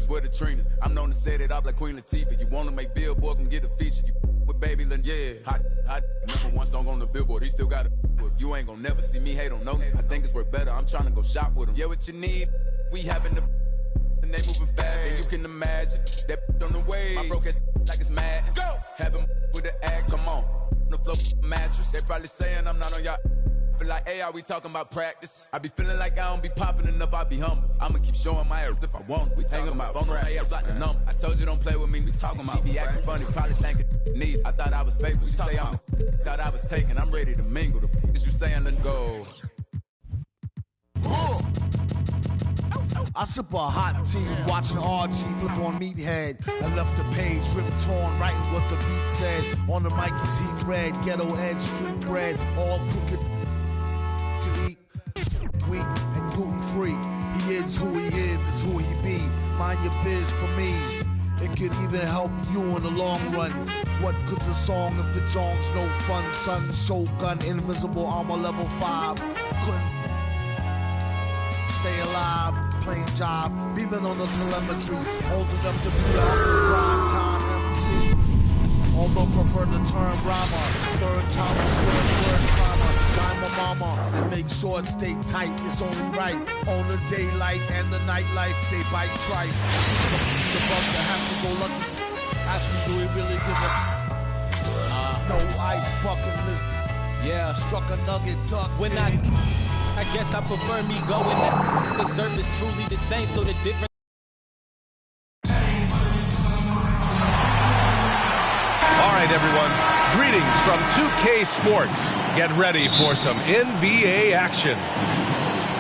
with the trainers. I'm known to set it off like Queen Latifah. You wanna make Billboard, come get a feature. You with baby Lynn, yeah. Hot. Number one song on the Billboard. He still got it. You ain't gonna never see me hate on no. I think it's worth better. I'm trying to go shop with him. Yeah, what you need? We having the and they moving fast, and you can imagine that on the way. My broke ass like it's mad. Go. Have him with the act. Come on, the flow mattress. They probably saying I'm not on y'all. Feel like, hey, are we talking about practice? I be feeling like I don't be popping enough, I be humble. I'ma keep showing my ass if I want. We talking about phone on ass like the number. I told you don't play with me, we talking about. She be acting funny, probably thinking need. I thought I was faithful, she say I'm thought I was taken. I'm ready to mingle. The is you saying let go. I sip a hot tea, watching RG flip on Meathead. I left the page ripped torn, writing what the beat said. On the mic is heat bread, ghetto edge, street bread, all crooked. Eat, weak, and gluten free. He is who he is who he be. Mind your biz for me. It could even help you in the long run. What good's a song if the jong's no fun? Son, Shogun, invisible armor level 5. Couldn't stay alive, playing job, beaming on the telemetry, old enough to be on the drive time MC. Although prefer the term rhymer, third time a square word climber, time a mama, and make sure it stay tight, it's only right. On the daylight and the nightlife, they bite tripe. The bug that have to go lucky. Ask me, do we really give a no ice bucket list? Yeah, struck a nugget duck. When I guess I prefer me going that the surf is truly the same, so the difference. All right, everyone. Greetings from 2K Sports. Get ready for some NBA action.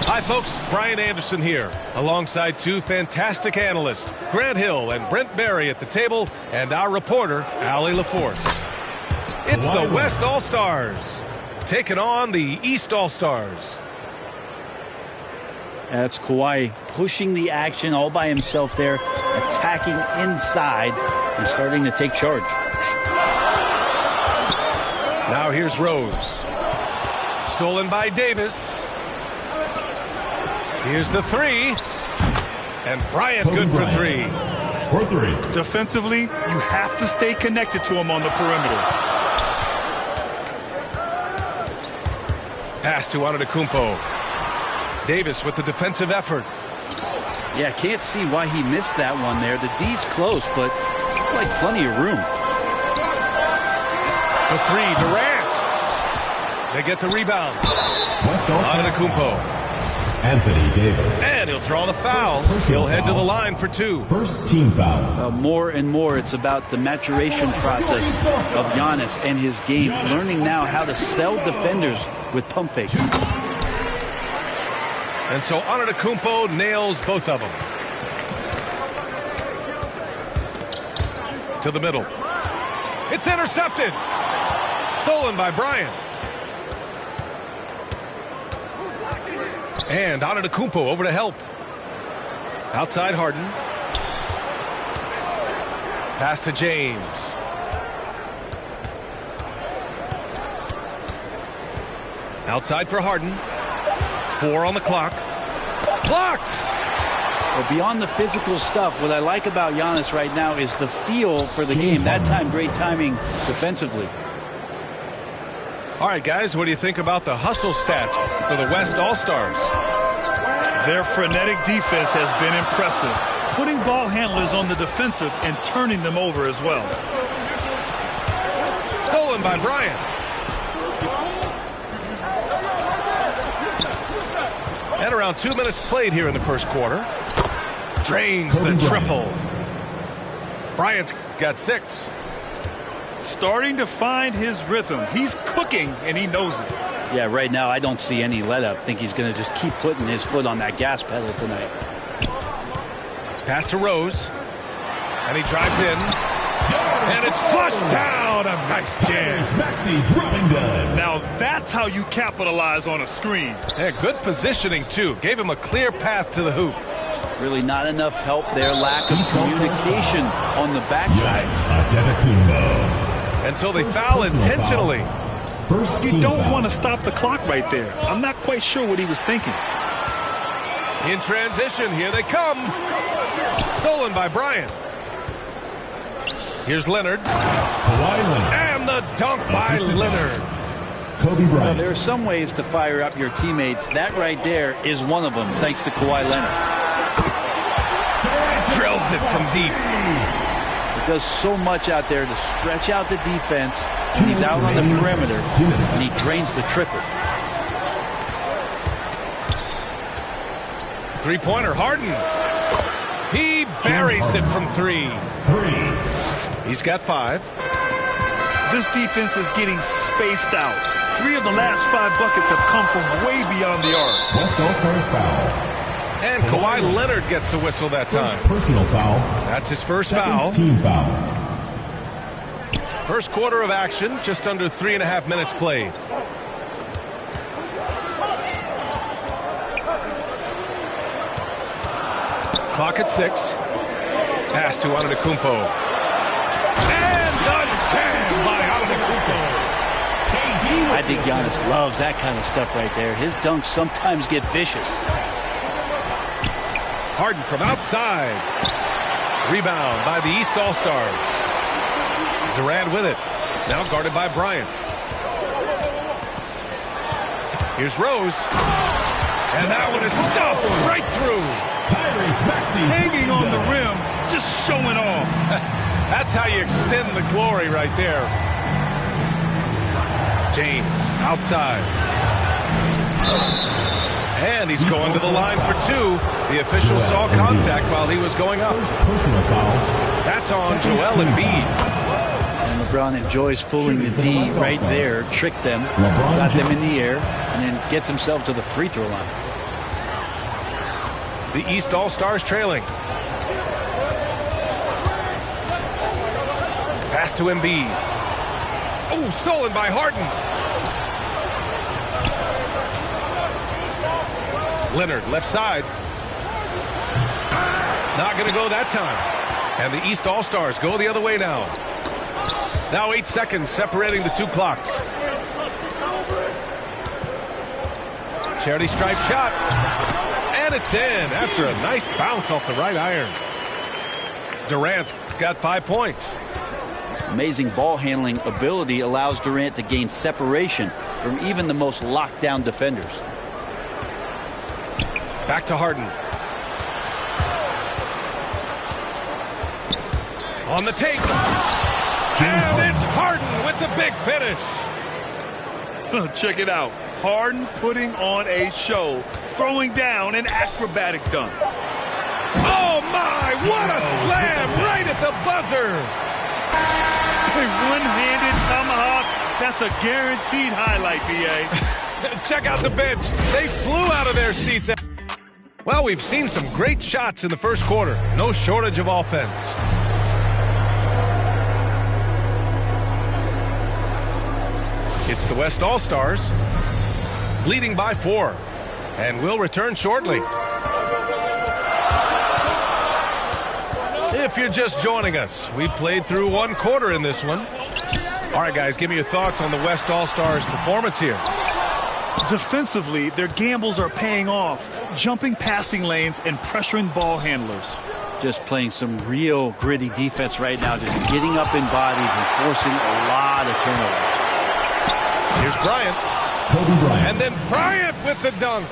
Hi, folks. Brian Anderson here, alongside two fantastic analysts, Grant Hill and Brent Barry at the table, and our reporter, Allie LaForce. It's the West All-Stars taking on the East All-Stars. That's Kawhi pushing the action all by himself there, attacking inside and starting to take charge. Now here's Rose. Stolen by Davis. Here's the three. And Bryant good for three. For three. Defensively, you have to stay connected to him on the perimeter. Pass to Antetokounmpo. Davis with the defensive effort. Yeah, can't see why he missed that one there. The D's close, but like plenty of room. The three, Durant. They get the rebound. Antetokounmpo. Anthony Davis. And he'll draw the foul. He'll head to the line for two. First team foul. More and more, it's about the maturation process of Giannis and his game. Learning now how to sell defenders with pump fakes. And so Antetokounmpo nails both of them. To the middle. It's intercepted. Stolen by Bryant. And Antetokounmpo over to help. Outside Harden. Pass to James. Outside for Harden. 4 on the clock. Blocked! Well, beyond the physical stuff, what I like about Giannis right now is the feel for the game. That time, great timing defensively. All right, guys, what do you think about the hustle stats for the West All-Stars? Their frenetic defense has been impressive, putting ball handlers on the defensive and turning them over as well. Stolen by Bryant. And around 2 minutes played here in the first quarter. Drains the triple. Bryant's got 6. Starting to find his rhythm. He's cooking, and he knows it. Yeah, right now I don't see any let-up. I think he's going to just keep putting his foot on that gas pedal tonight. Pass to Rose. And he drives in. And it's flushed down. A nice jam. Maxey dropping down. Now that's how you capitalize on a screen. Yeah, good positioning, too. Gave him a clear path to the hoop. Really not enough help there. Lack of communication on the backside. And so they foul intentionally. You don't want to stop the clock right there. I'm not quite sure what he was thinking. In transition, here they come. Stolen by Bryant. Here's Leonard. And the dunk by Leonard. Kobe Bryant. Well, there are some ways to fire up your teammates. That right there is one of them, thanks to Kawhi Leonard. Drills it from deep. He does so much out there to stretch out the defense. He's out on the perimeter, and he drains the triple. Three-pointer, Harden. He buries it from 3. He's got 5. This defense is getting spaced out. 3 of the last 5 buckets have come from way beyond the arc. West Coast first foul. And Kawhi Leonard gets a whistle that time. Personal foul. That's his first foul. Team foul. First quarter of action, just under 3.5 minutes played. Clock at 6. Pass to Antetokounmpo. And the jam by Antetokounmpo. I think Giannis loves that kind of stuff right there. His dunks sometimes get vicious. Harden from outside. Rebound by the East All-Stars. Durant with it. Now guarded by Bryant. Here's Rose. And that one is stuffed right through. Hanging on the rim, just showing off. That's how you extend the glory right there. James outside. And he's going to the line for 2. The official saw contact while he was going up. That's on Joel Embiid. And LeBron enjoys fooling the D right there, tricked them, got them in the air, and then gets himself to the free throw line. The East All-Stars trailing. Pass to Embiid. Oh, stolen by Harden. Leonard, left side. Not going to go that time. And the East All-Stars go the other way now. Now 8 seconds separating the 2 clocks. Charity stripe shot. And it's in after a nice bounce off the right iron. Durant's got 5 points. Amazing ball handling ability allows Durant to gain separation from even the most locked down defenders. Back to Harden. On the take. And it's Harden with the big finish. Check it out. Harden putting on a show, throwing down an acrobatic dunk. Oh, my. What a slam right at the buzzer. A one-handed tomahawk. That's a guaranteed highlight, B.A. Check out the bench. They flew out of their seats. Well, we've seen some great shots in the first quarter. No shortage of offense. It's the West All-Stars, leading by 4. And we'll return shortly. If you're just joining us, we played through 1 quarter in this one. All right, guys, give me your thoughts on the West All-Stars' performance here. Defensively, their gambles are paying off, jumping passing lanes and pressuring ball handlers. Just playing some real gritty defense right now, just getting up in bodies and forcing a lot of turnovers. Here's Bryant. Kobe Bryant. And then Bryant with the dunk.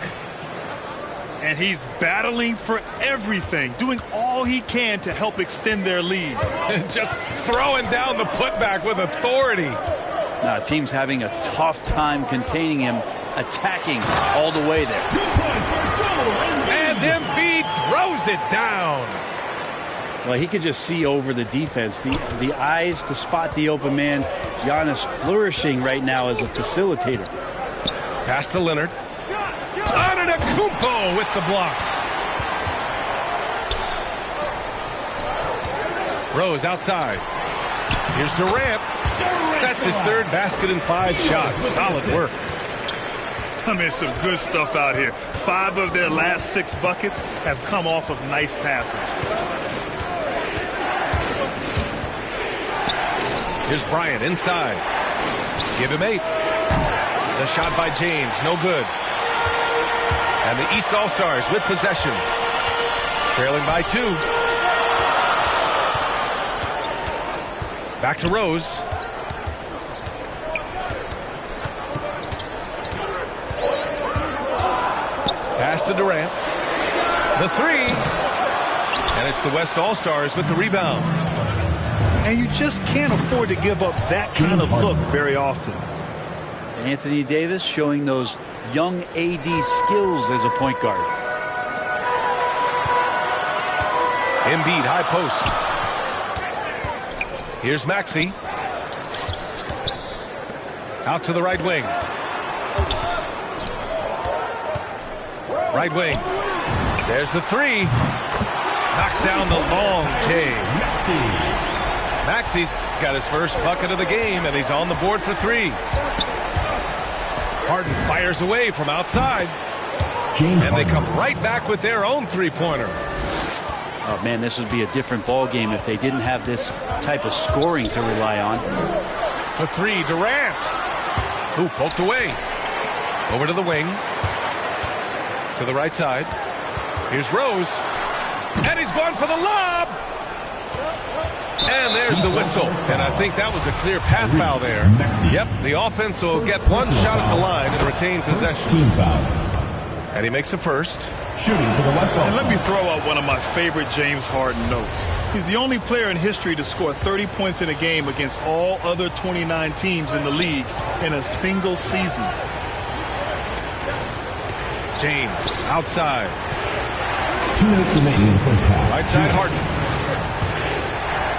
And he's battling for everything, doing all he can to help extend their lead. Just throwing down the putback with authority. Now, the team's having a tough time containing him, attacking all the way there. 2 points for Joel Embiid. And Embiid throws it down. Well, he could just see over the defense. The eyes to spot the open man. Giannis flourishing right now as a facilitator. Pass to Leonard. Antetokounmpo with the block. Rose outside. Here's Durant. That's his third basket in 5 shots. Solid work. I mean, some good stuff out here. 5 of their last 6 buckets have come off of nice passes. Here's Bryant inside. Give him 8. The shot by James, no good. And the East All-Stars with possession. Trailing by 2. Back to Rose. Pass to Durant. The 3. And it's the West All-Stars with the rebound. And you just can't afford to give up that kind of look very often. Anthony Davis showing those young AD skills as a point guard. Embiid, high post. Here's Maxey. Out to the right wing. Right wing. There's the 3. Knocks down the long K. Maxey's got his first bucket of the game, and he's on the board for 3. Harden fires away from outside. And they come right back with their own 3-pointer. Oh, man, this would be a different ball game if they didn't have this type of scoring to rely on. For 3, Durant. Who poked away. Over to the wing. To the right side. Here's Rose. And he's going for the lob. And there's the whistle. And I think that was a clear path foul there. Yep, the offense will get one shot at the line and retain possession. Team foul. And he makes a first. Shooting for the West Coast. And let me throw out one of my favorite James Harden notes. He's the only player in history to score 30 points in a game against all other 29 teams in the league in a single season. James outside. 2 minutes remaining in the first half. Right side, Harden.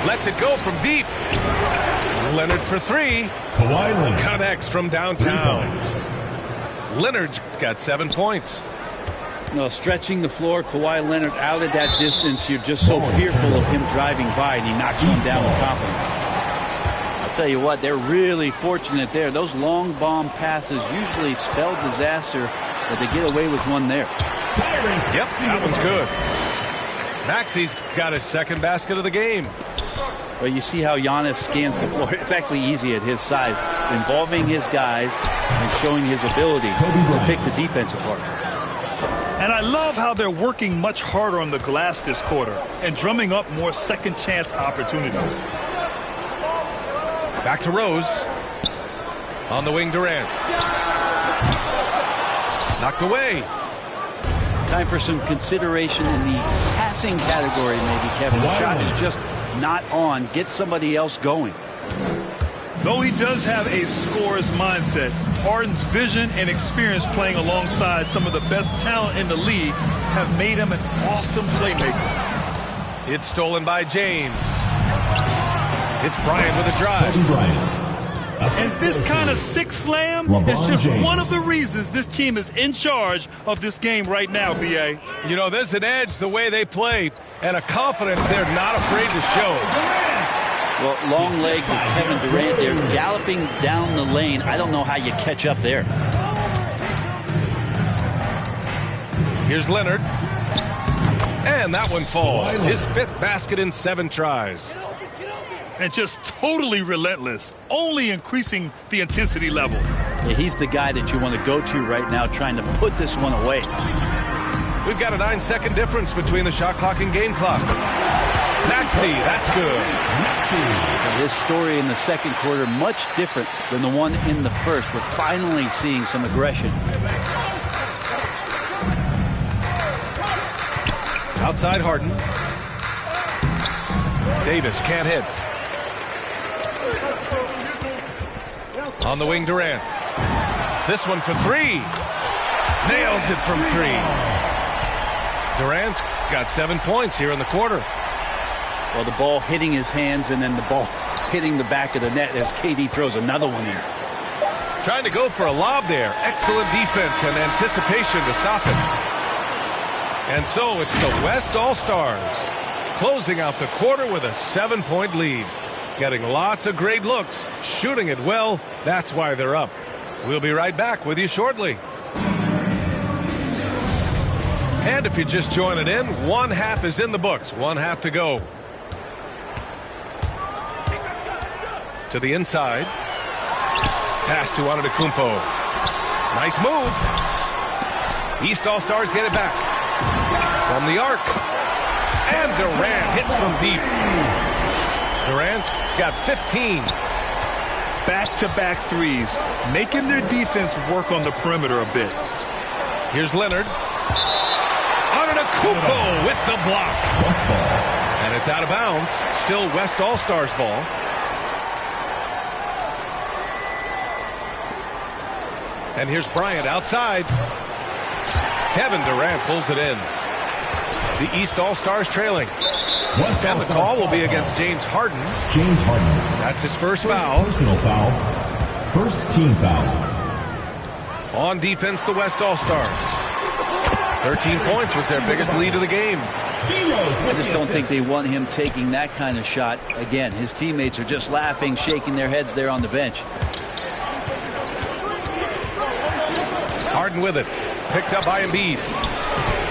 Lets it go from deep. Leonard for 3. Kawhi Leonard. Connects from downtown. Leonard's got 7 points. No, stretching the floor, Kawhi Leonard out at that distance. You're just so fearful of him driving by, and he knocks one down with confidence. I'll tell you what, they're really fortunate there. Those long bomb passes usually spell disaster, but they get away with one there. Yep, that one's good. Maxey's got his second basket of the game. Well, you see how Giannis scans the floor. It's actually easy at his size, involving his guys and showing his ability to pick the defense apart. And I love how they're working much harder on the glass this quarter and drumming up more second chance opportunities. Back to Rose. On the wing, Durant. Knocked away. Time for some consideration in the passing category, maybe, Kevin. The shot is just not on. Get somebody else going. Though he does have a scorer's mindset, Harden's vision and experience playing alongside some of the best talent in the league have made him an awesome playmaker. It's stolen by James. It's Bryant with a drive. And this kind of six slam is just one of the reasons this team is in charge of this game right now, B.A. You know, there's an edge the way they play and a confidence they're not afraid to show. Well, long legs of Kevin Durant. They're galloping down the lane. I don't know how you catch up there. Here's Leonard. And that one falls. His 5th basket in 7 tries. And just totally relentless, only increasing the intensity level. Yeah, he's the guy that you want to go to right now, trying to put this one away. We've got a 9-second difference between the shot clock and game clock. Maxey, that's good. His story in the second quarter, much different than the one in the first. We're finally seeing some aggression. Outside Harden. Davis can't hit. On the wing, Durant. This one for three. Nails it from three. Durant's got 7 points here in the quarter. Well, the ball hitting his hands and then the ball hitting the back of the net as KD throws another one in. Trying to go for a lob there. Excellent defense and anticipation to stop it. And so it's the West All-Stars closing out the quarter with a 7-point lead. Getting lots of great looks, shooting it well. That's why they're up. We'll be right back with you shortly. And if you're just joining in, one half is in the books. One half to go. To the inside. Pass to Antetokounmpo. Nice move. East All-Stars get it back. From the arc. And Durant hit from deep. Durant's got 15. Back-to-back threes, making their defense work on the perimeter a bit. Here's Leonard. Antetokounmpo with the block. And it's out of bounds. Still West All-Stars ball. And here's Bryant outside. Kevin Durant pulls it in. The East All-Stars trailing. And the call will be against James Harden. James Harden. That's his first foul. Personal foul. First team foul. On defense, the West All-Stars. 13 points was their biggest lead of the game. I just don't think they want him taking that kind of shot. Again, his teammates are just laughing, shaking their heads there on the bench. Harden with it. Picked up by Embiid.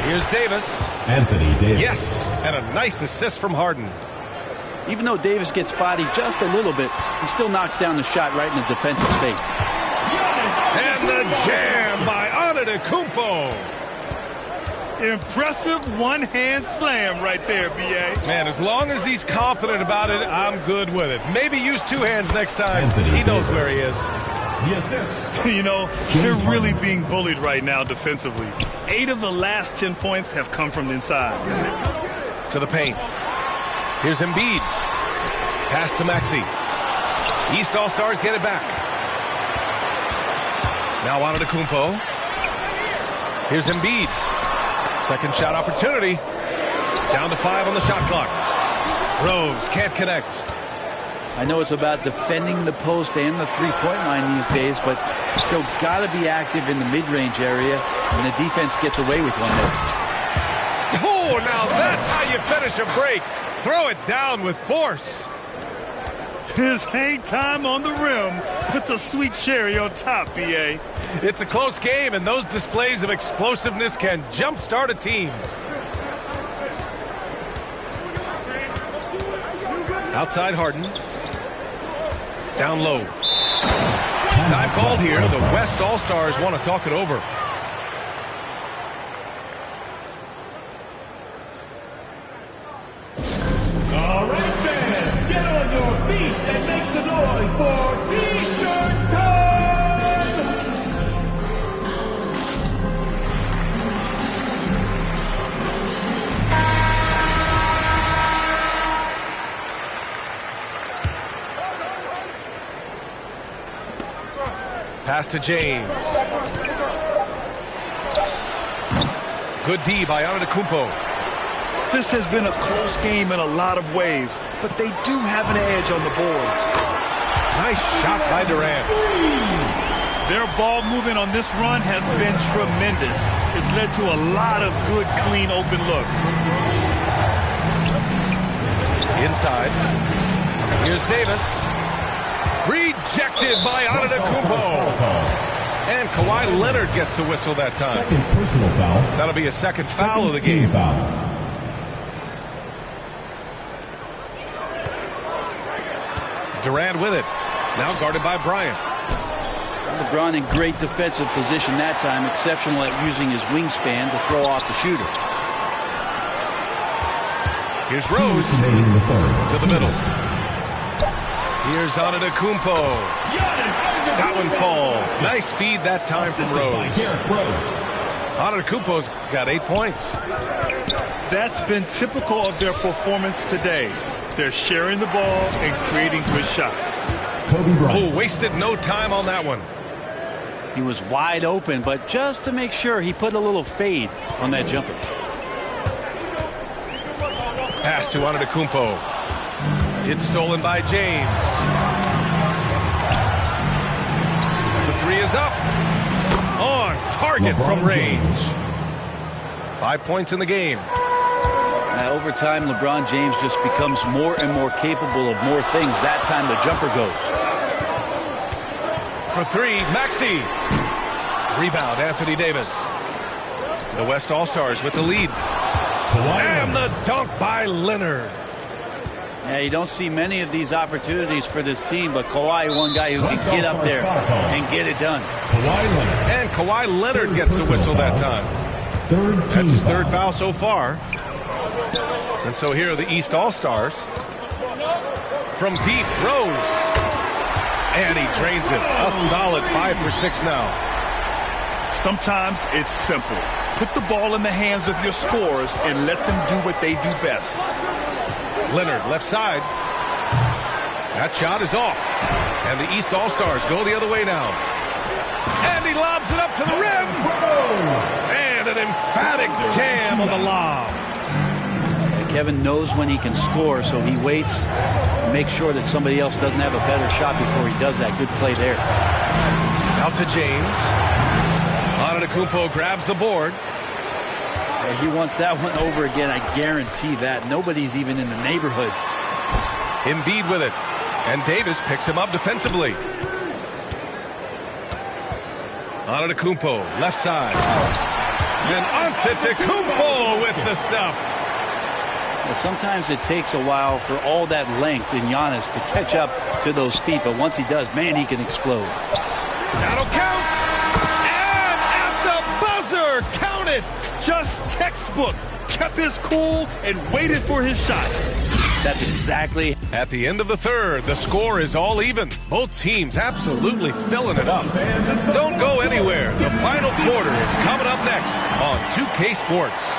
Here's Davis. Anthony Davis. Yes, and a nice assist from Harden. Even though Davis gets bodied just a little bit, he still knocks down the shot right in the defense's face. And the jam by Antetokounmpo. Impressive one-hand slam right there, B.A. Man, as long as he's confident about it, I'm good with it. Maybe use two hands next time. Anthony He knows Davis. where he is. The assist. You know, they're really being bullied right now defensively. 8 of the last 10 points have come from the inside. To the paint. Here's Embiid. Pass to Maxey. East All-Stars get it back. Now Antetokounmpo. Here's Embiid. Second shot opportunity. Down to 5 on the shot clock. Rose can't connect. I know it's about defending the post and the three-point line these days, but still got to be active in the mid-range area when the defense gets away with one there. Oh, now that's how you finish a break. Throw it down with force. His hang time on the rim puts a sweet cherry on top, B.A. It's a close game, and those displays of explosiveness can jumpstart a team. Outside Harden. Down low. Time called here. The West All-Stars want to talk it over. All right, fans, get on your feet and make some noise for T-shirt time! Pass to James. Good D by Antetokounmpo. This has been a close game in a lot of ways, but they do have an edge on the boards. Nice shot by Durant. Their ball movement on this run has been tremendous. It's led to a lot of good, clean, open looks. Inside. Here's Davis. Rejected by Antetokounmpo. And Kawhi Leonard gets a whistle that time. Second personal foul. That'll be a second foul of the game. Foul. Durant with it. Now guarded by Bryant. LeBron in great defensive position that time, exceptional at using his wingspan to throw off the shooter. Here's Rose Remaining in the third. to the middle. Here's Antetokounmpo. That one falls. Nice feed that time from Rose. Antetokounmpo's got 8 points. That's been typical of their performance today. They're sharing the ball and creating good shots. Oh, wasted no time on that one. He was wide open, but just to make sure, he put a little fade on that jumper. Pass to Antetokounmpo. It's stolen by James. The three is up. On target from range. 5 points in the game. Over time, LeBron James just becomes more and more capable of more things. That time the jumper goes. For three, Maxey. Rebound, Anthony Davis. The West All-Stars with the lead. And the dunk by Leonard. Yeah, you don't see many of these opportunities for this team, but Kawhi, one guy who can get up there and get it done. And Kawhi Leonard gets a whistle that time. That's his third foul so far. And so here are the East All-Stars. From deep, Rose. And he drains it. A solid 5 for 6 now. Sometimes it's simple. Put the ball in the hands of your scorers and let them do what they do best. Leonard, left side. That shot is off. And the East All-Stars go the other way now. And he lobs it up to the rim. And an emphatic jam on the lob. Kevin knows when he can score, so he waits and makes sure that somebody else doesn't have a better shot before he does that. Good play there. Out to James. Antetokounmpo grabs the board. He wants that one over again, I guarantee that. Nobody's even in the neighborhood. Embiid with it. And Davis picks him up defensively. Antetokounmpo, left side. And Antetokounmpo with the stuff. Well, sometimes it takes a while for all that length in Giannis to catch up to those feet, but once he does, man, he can explode. That'll count. And at the buzzer, counted. Just textbook. Kept his cool and waited for his shot. That's exactly. At the end of the third, the score is all even. Both teams absolutely filling it up. Don't go anywhere. The final quarter is coming up next on 2K Sports.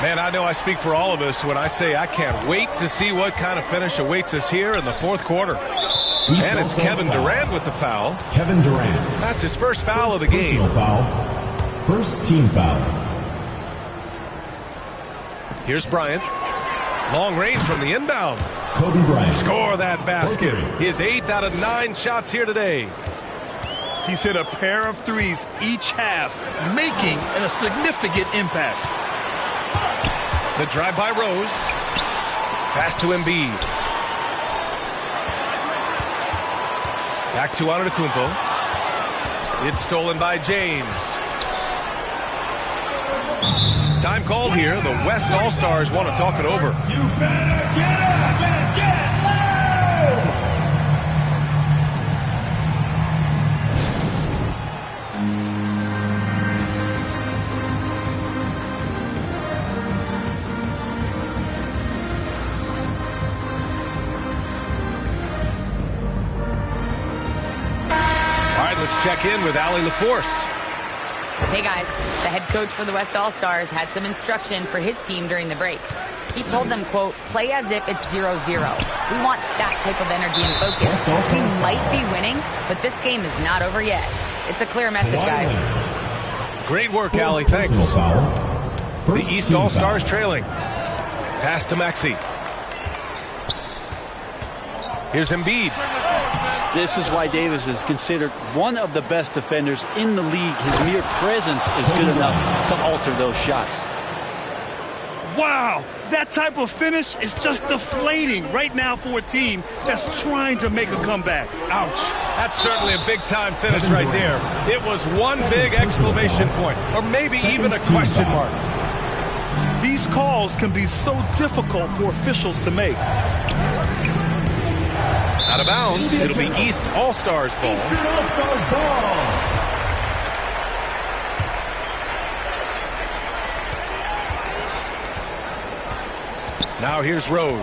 Man, I know I speak for all of us when I say I can't wait to see what kind of finish awaits us here in the fourth quarter. And it's Kevin Durant with the foul. Kevin Durant. That's his first foul of the game. Foul. First team foul. Here's Bryant. Long range from the inbound. Kobe Bryant. Score that basket. His 8th out of 9 shots here today. He's hit a pair of threes each half, making a significant impact. The drive by Rose. Pass to Embiid. Back to Antetokounmpo. It's stolen by James. Time called here. The West All-Stars want to talk it over. You better get up and get low! All right, let's check in with Allie LaForce. Hey guys, the head coach for the West All-Stars had some instruction for his team during the break. He told them, quote, play as if it's 0-0. We want that type of energy and focus. We might be winning, but this game is not over yet. It's a clear message, guys. Great work, Allie. Thanks. The East All-Stars trailing. Pass to Maxey. Here's Embiid. This is why Davis is considered one of the best defenders in the league. His mere presence is good enough to alter those shots. Wow, that type of finish is just deflating right now for a team that's trying to make a comeback. Ouch. That's certainly a big-time finish right there. It was one big exclamation point, or maybe even a question mark. These calls can be so difficult for officials to make. Out of bounds, it'll be East All-Stars ball. Eastern All-Stars ball. Now here's Rose.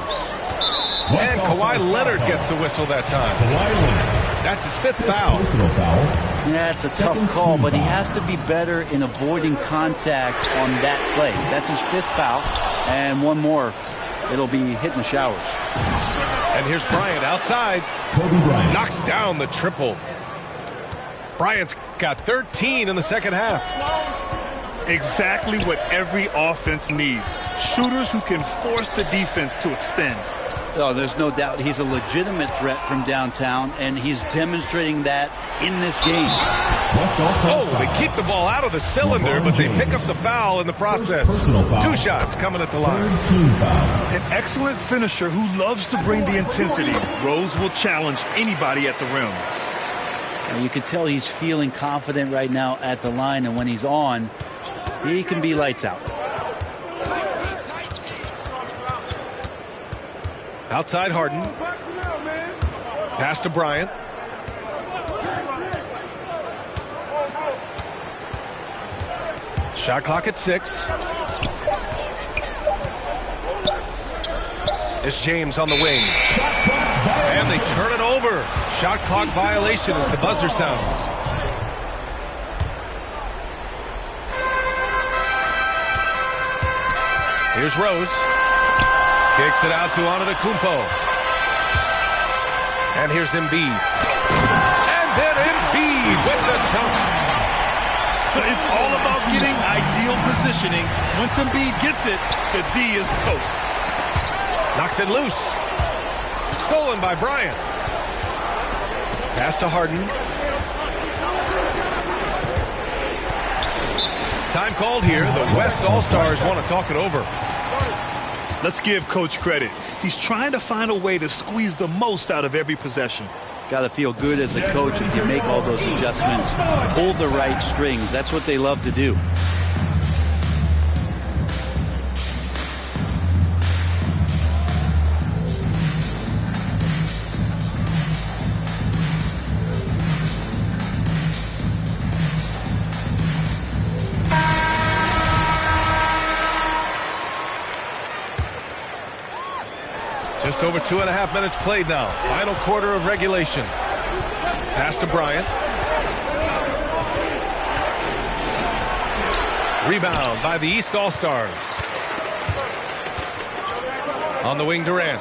And Kawhi Leonard gets the whistle that time. That's his 5th foul. Yeah, it's a tough call, but he has to be better in avoiding contact on that play. That's his 5th foul, and one more it'll be hitting the showers. And here's Bryant outside. Kobe Bryant knocks down the triple. Bryant's got 13 in the second half. Exactly what every offense needs. Shooters who can force the defense to extend. Oh, there's no doubt he's a legitimate threat from downtown, and he's demonstrating that in this game. Oh, they keep the ball out of the cylinder, but they pick up the foul in the process. 2 shots coming at the line. An excellent finisher who loves to bring the intensity. Rose will challenge anybody at the rim. And you can tell he's feeling confident right now at the line, and when he's on, he can be lights out. Outside Harden. Pass to Bryant. Shot clock at 6. It's James on the wing. And they turn it over. Shot clock violation as the buzzer sounds. Here's Rose. Kicks it out to Antetokounmpo. And here's Embiid. And then Embiid with the toast. It's all about getting ideal positioning. Once Embiid gets it, the D is toast. Knocks it loose. Stolen by Bryant. Pass to Harden. Time called here. The West All-Stars want to talk it over. Let's give Coach credit. He's trying to find a way to squeeze the most out of every possession. Got to feel good as a coach if you make all those adjustments, pull the right strings. That's what they love to do. Just over 2.5 minutes played now. Final quarter of regulation. Pass to Bryant. Rebound by the East All-Stars. On the wing, Durant.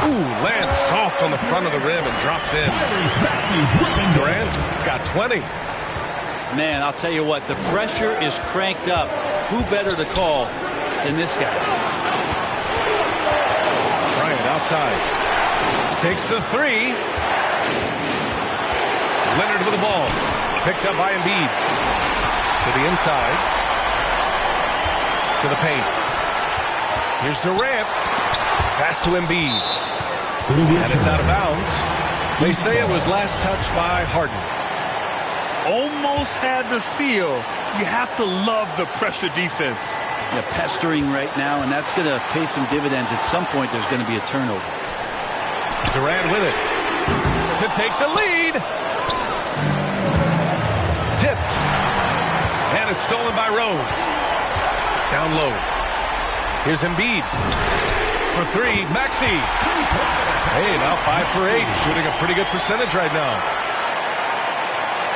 Ooh, lands soft on the front of the rim and drops in. Durant's got 20. Man, I'll tell you what, the pressure is cranked up. Who better to call than this guy? Outside. Takes the 3. Leonard with the ball. Picked up by Embiid. To the inside. To the paint. Here's Durant. Pass to Embiid. And it's out of bounds. They say it was last touched by Harden. Almost had the steal. You have to love the pressure defense. Yeah, pestering right now, and that's going to pay some dividends. At some point, there's going to be a turnover. Durant with it to take the lead. Tipped. And it's stolen by Rose. Down low. Here's Embiid. For 3, Maxey. Hey, now 5 for 8. Shooting a pretty good percentage right now.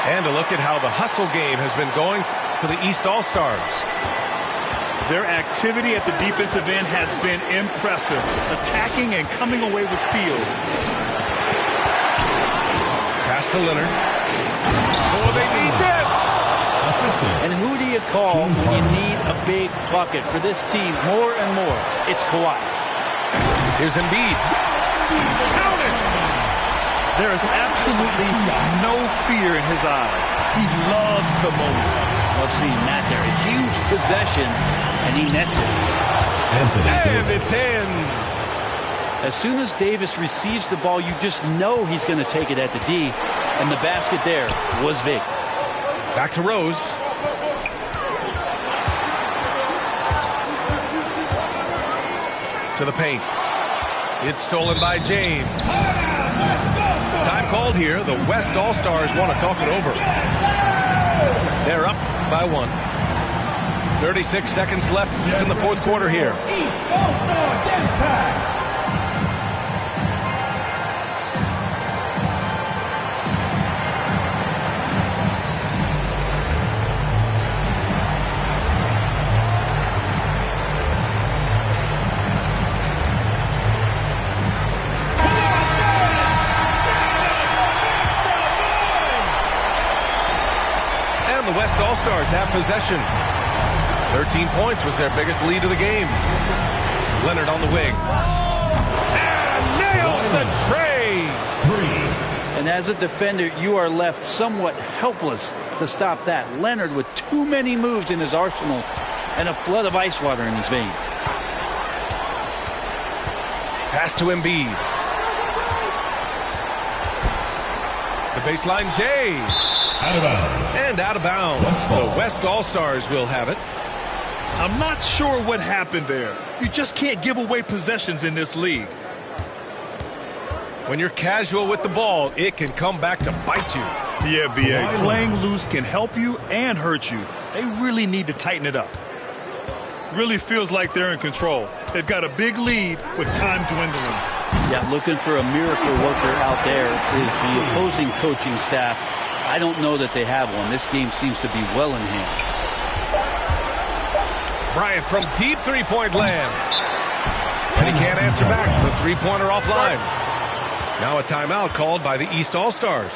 And a look at how the hustle game has been going for the East All-Stars. Their activity at the defensive end has been impressive, attacking and coming away with steals. Pass to Leonard. Oh, they need this! And who do you call when you need a big bucket? For this team, more and more, it's Kawhi. Here's Embiid. Count it! There is absolutely no fear in his eyes. He loves the moment. Love seeing that there. A huge possession, and he nets it. And it's in. As soon as Davis receives the ball, you just know he's going to take it at the D, and the basket there was big. Back to Rose. To the paint. It's stolen by James. Time called here. The West All-Stars want to talk it over. They're up by 1. 36 seconds left in the fourth quarter here. East All-Star Dance Pack. All-Stars have possession. 13 points was their biggest lead of the game. Leonard on the wing. And nails the tray. And as a defender, you are left somewhat helpless to stop that. Leonard with too many moves in his arsenal and a flood of ice water in his veins. Pass to Embiid. The baseline J. Out of bounds. And out of bounds. The West All-Stars will have it. I'm not sure what happened there. You just can't give away possessions in this league. When you're casual with the ball, it can come back to bite you. Yeah, B.A. Playing loose can help you and hurt you. They really need to tighten it up. Really feels like they're in control. They've got a big lead with time dwindling. Yeah, looking for a miracle worker out there is the opposing coaching staff. I don't know that they have one. This game seems to be well in hand. Bryant from deep three-point land. And he can't answer back. The three-pointer offline. Now a timeout called by the East All-Stars.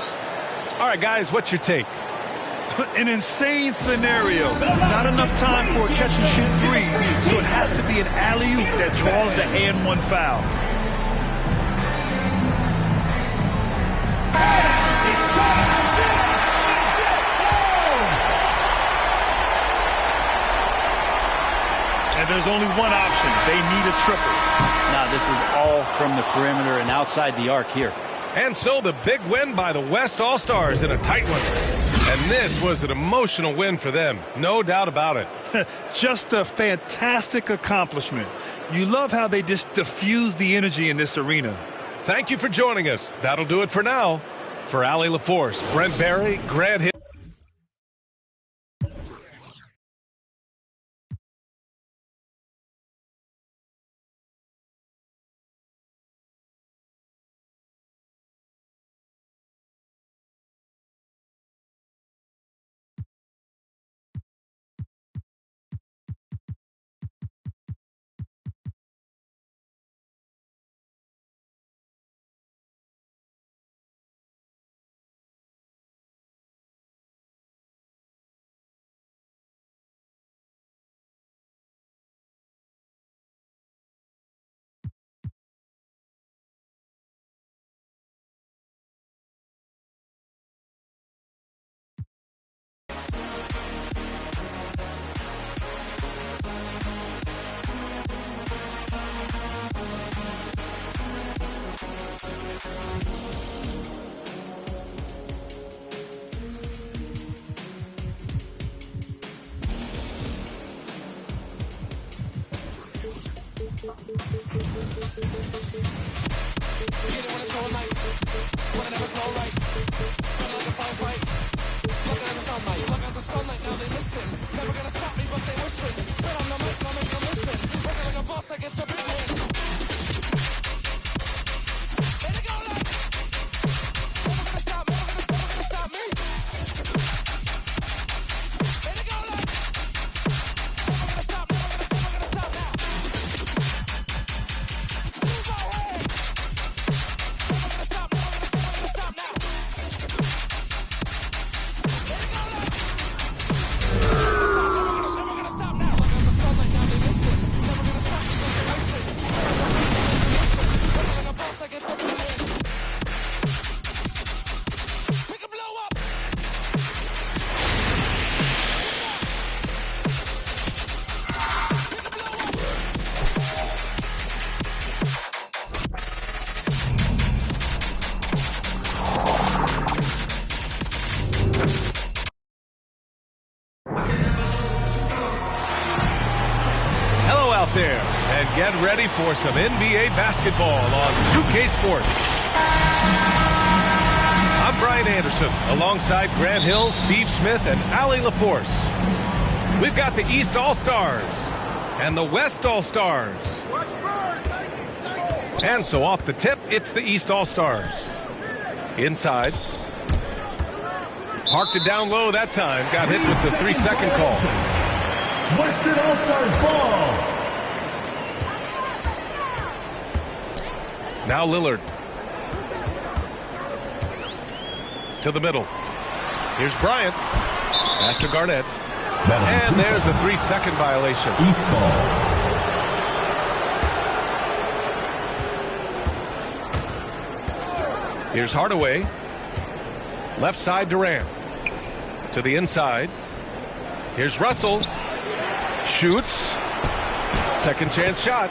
All right, guys, what's your take? An insane scenario. Not enough time for a catch-and-shoot three, so it has to be an alley-oop that draws the and-one foul. And there's only one option. They need a triple. Now, this is all from the perimeter and outside the arc here. And so the big win by the West All-Stars in a tight one. And this was an emotional win for them. No doubt about it. Just a fantastic accomplishment. You love how they just diffuse the energy in this arena. Thank you for joining us. That'll do it for now. For Allie LaForce, Brent Barry, Grant Hill. There and get ready for some NBA basketball on 2K Sports. I'm Brian Anderson alongside Grant Hill, Steve Smith, and Allie LaForce. We've got the East All-Stars and the West All-Stars. And so off the tip, it's the East All-Stars. Inside. Parked it down low that time. Got hit with the 3-second call. Western All-Stars ball. Now Lillard. To the middle. Here's Bryant. Pass to Garnett. And there's a 3-second violation. East ball. Here's Hardaway. Left side Durant. To the inside. Here's Russell. Shoots. Second chance shot.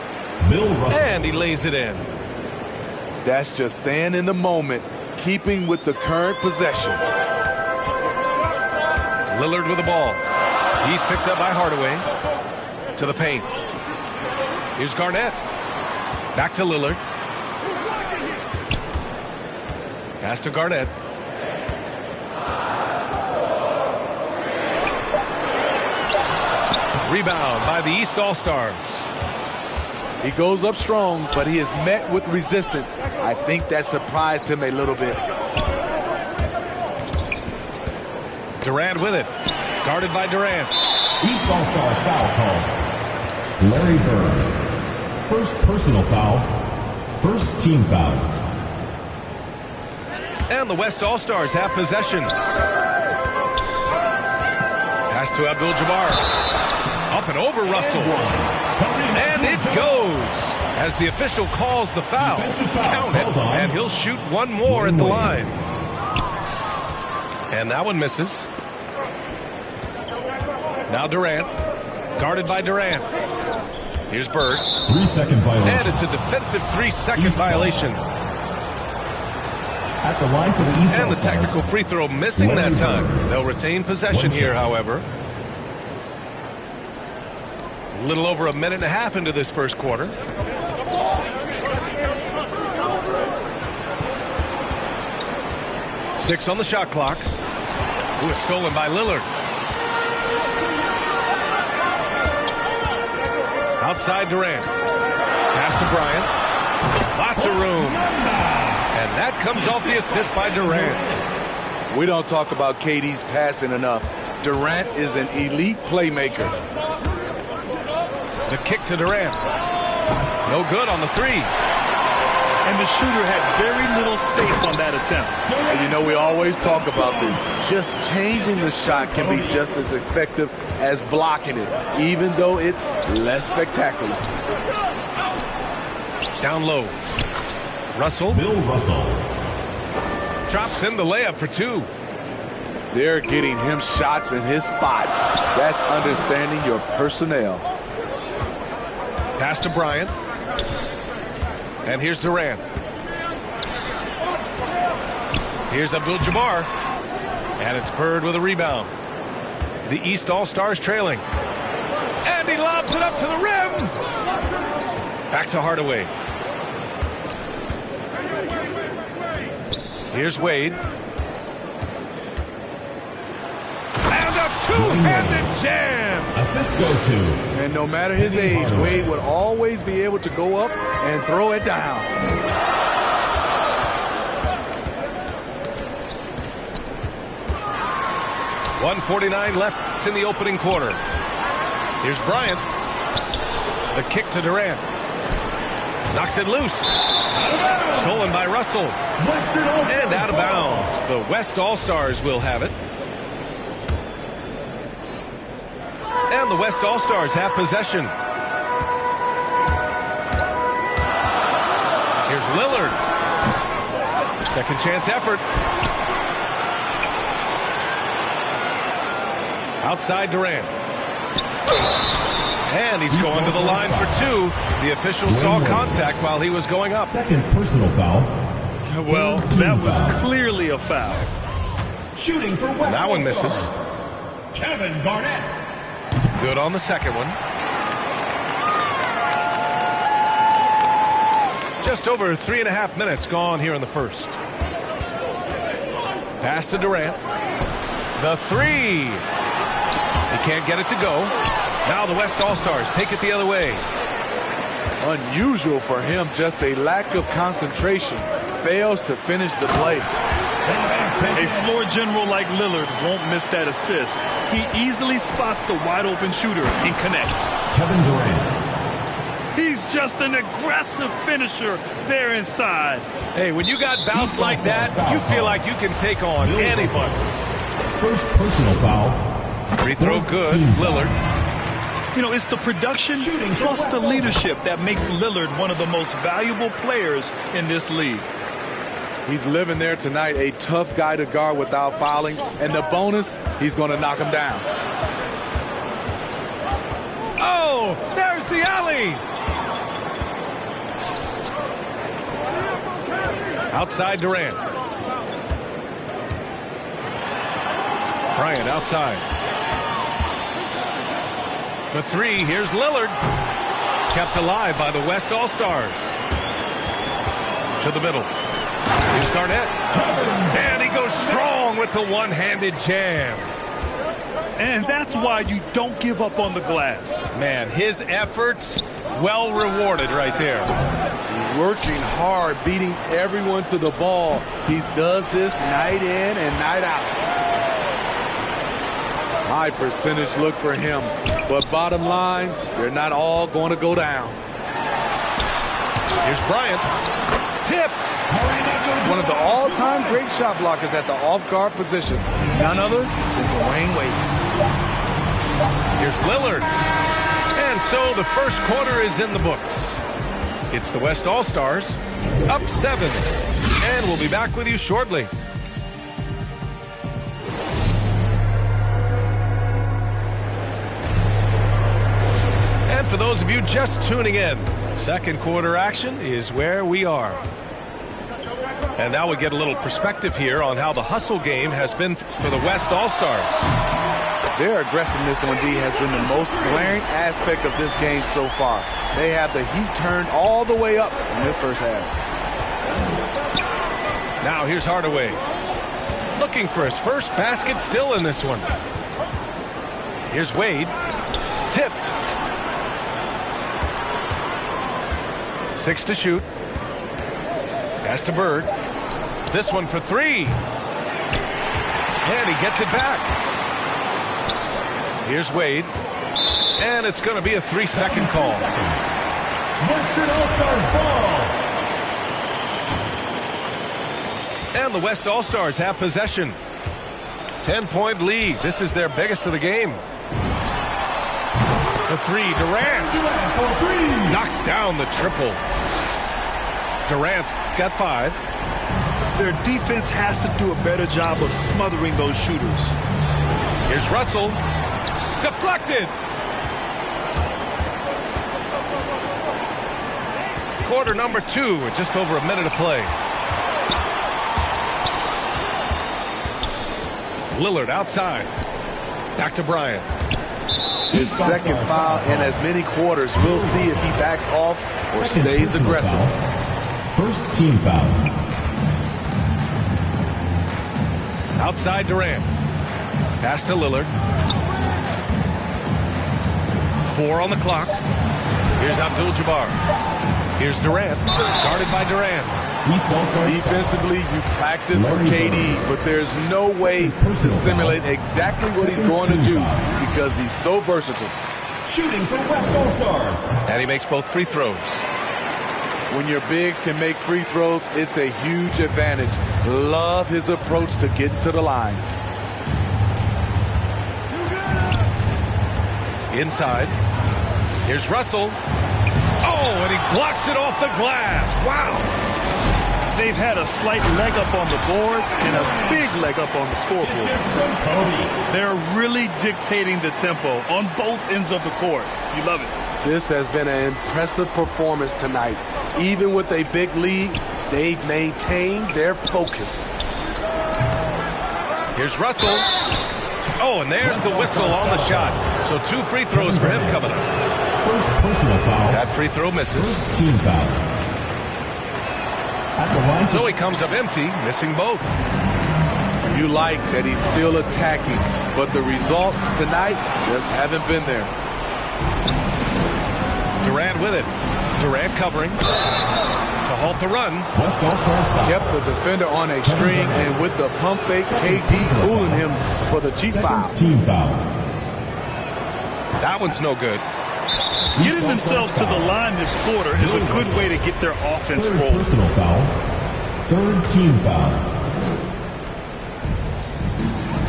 Bill Russell. And he lays it in. That's just staying in the moment, keeping with the current possession. Lillard with the ball. He's picked up by Hardaway. To the paint. Here's Garnett. Back to Lillard. Pass to Garnett. Rebound by the East All-Stars. He goes up strong, but he is met with resistance. I think that surprised him a little bit. Durant with it. Guarded by Durant. East All-Stars foul call. Larry Bird. First personal foul. First team foul. And the West All-Stars have possession. Pass to Abdul-Jabbar. Up and over Russell. And it goes as the official calls the foul. Count it. And he'll shoot one more at the line. And that one misses. Now Durant. Guarded by Durant. Here's Bird. 3-second violation. And it's a defensive 3-second violation. At the line for the East And the All-Stars. technical free throw missing that time. They'll retain possession here, however. A little over a minute and a half into this first quarter. Six on the shot clock. Who is stolen by Lillard. Outside Durant. Pass to Bryant. Lots of room. And that comes off the assist by Durant. We don't talk about KD's passing enough. Durant is an elite playmaker. The kick to Durant. No good on the three. And the shooter had very little space on that attempt. And you know, we always talk about this. Just changing the shot can be just as effective as blocking it, even though it's less spectacular. Down low. Russell. Bill Russell. Drops in the layup for two. They're getting him shots in his spots. That's understanding your personnel. Pass to Bryant. And here's Durant. Here's Abdul-Jabbar. And it's Bird with a rebound. The East All-Stars trailing. And he lobs it up to the rim. Back to Hardaway. Here's Wade. And a two-handed jam. Assist goes to. And no matter his age, Wade would always be able to go up and throw it down. .149 left in the opening quarter. Here's Bryant. The kick to Durant. Knocks it loose. Stolen by Russell. And out of bounds. The West All-Stars will have it. And the West All-Stars have possession. Here's Lillard. Second chance effort. Outside Durant. And he's going to the line for two. The official saw contact while he was going up. Second personal foul. Well, that was clearly a foul. Shooting for West That one misses. Kevin Garnett. Good on the second one. Just over 3.5 minutes gone here in the first. Pass to Durant. The three. He can't get it to go. Now the West All-Stars take it the other way. Unusual for him, just a lack of concentration. Fails to finish the play. A floor general like Lillard won't miss that assist. He easily spots the wide open shooter and connects. Kevin Durant. He's just an aggressive finisher there inside. Hey, when you got bounced like that, you feel like you can take on anybody. First personal foul. Free throw good. Lillard. You know, it's the production plus the leadership that makes Lillard one of the most valuable players in this league. He's living there tonight, a tough guy to guard without fouling. And the bonus, he's going to knock him down. Oh, there's the alley. Outside Durant. Bryant outside. For three, here's Lillard. Kept alive by the West All-Stars. To the middle. Here's Garnett. And he goes strong with the one-handed jam. And that's why you don't give up on the glass. Man, his efforts well rewarded right there. Working hard, beating everyone to the ball. He does this night in and night out. High percentage look for him. But bottom line, they're not all going to go down. Here's Bryant. Tipped. One of the all-time great shot blockers at the off-guard position. None other than Dwayne Wade. Here's Lillard. And so the first quarter is in the books. It's the West All-Stars up 7. And we'll be back with you shortly. And for those of you just tuning in, second quarter action is where we are. And now we get a little perspective here on how the hustle game has been for the West All-Stars. Their aggressiveness on D has been the most glaring aspect of this game so far. They have the heat turned all the way up in this first half. Now here's Hardaway. Looking for his first basket still in this one. Here's Wade. Tipped. 6 to shoot. Pass to Bird. This one for 3. And he gets it back. Here's Wade. And it's going to be a 3-second call. Western All-Stars ball. And the West All-Stars have possession. 10-point lead. This is their biggest of the game. For 3, Durant. Knocks down the triple. Durant's got 5. Their defense has to do a better job of smothering those shooters. Here's Russell. Deflected. Quarter number 2 with just over a minute of play. Lillard outside. Back to Bryant. His second foul in as many quarters. We'll see if he backs off or stays aggressive. First team foul. Outside Durant. Pass to Lillard. 4 on the clock. Here's Abdul-Jabbar. Here's Durant. Guarded by Durant. Defensively, you practice for KD, but there's no way to simulate exactly what he's going to do because he's so versatile. Shooting for West All-Stars. And he makes both free throws. When your bigs can make free throws, it's a huge advantage. Love his approach to getting to the line. Inside. Here's Russell. Oh, and he blocks it off the glass. Wow. They've had a slight leg up on the boards and a big leg up on the scoreboard. They're really dictating the tempo on both ends of the court. You love it. This has been an impressive performance tonight. Even with a big lead, they've maintained their focus. Here's Russell. Oh, and there's the whistle on the shot. So 2 free throws for him coming up. First personal foul. That free throw misses. First team foul. So he comes up empty, missing both. You like that he's still attacking, but the results tonight just haven't been there. Durant with it. Durant covering to halt the run. Kept the defender on a string, and with the pump fake, KD fooling him for the cheap foul. Team foul. That one's no good. Getting themselves to the line this quarter is a good way to get their offense rolling. Personal foul. Third team foul.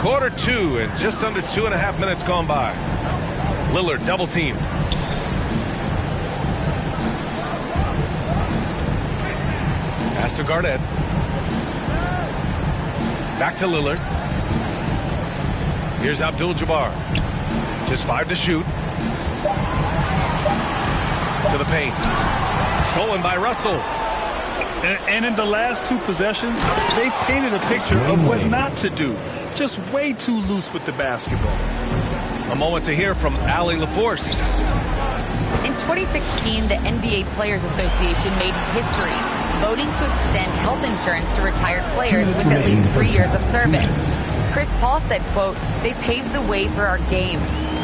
Quarter 2 and just under 2.5 minutes gone by. Lillard double team. Pass to Garnett. Back to Lillard. Here's Abdul-Jabbar. Just 5 to shoot. To the paint. Stolen by Russell. And in the last 2 possessions, they've painted a picture of what not to do. Just way too loose with the basketball. A moment to hear from Allie LaForce. In 2016, the NBA Players Association made history, voting to extend health insurance to retired players with at least 3 years of service. Chris Paul said, quote, "They paved the way for our game.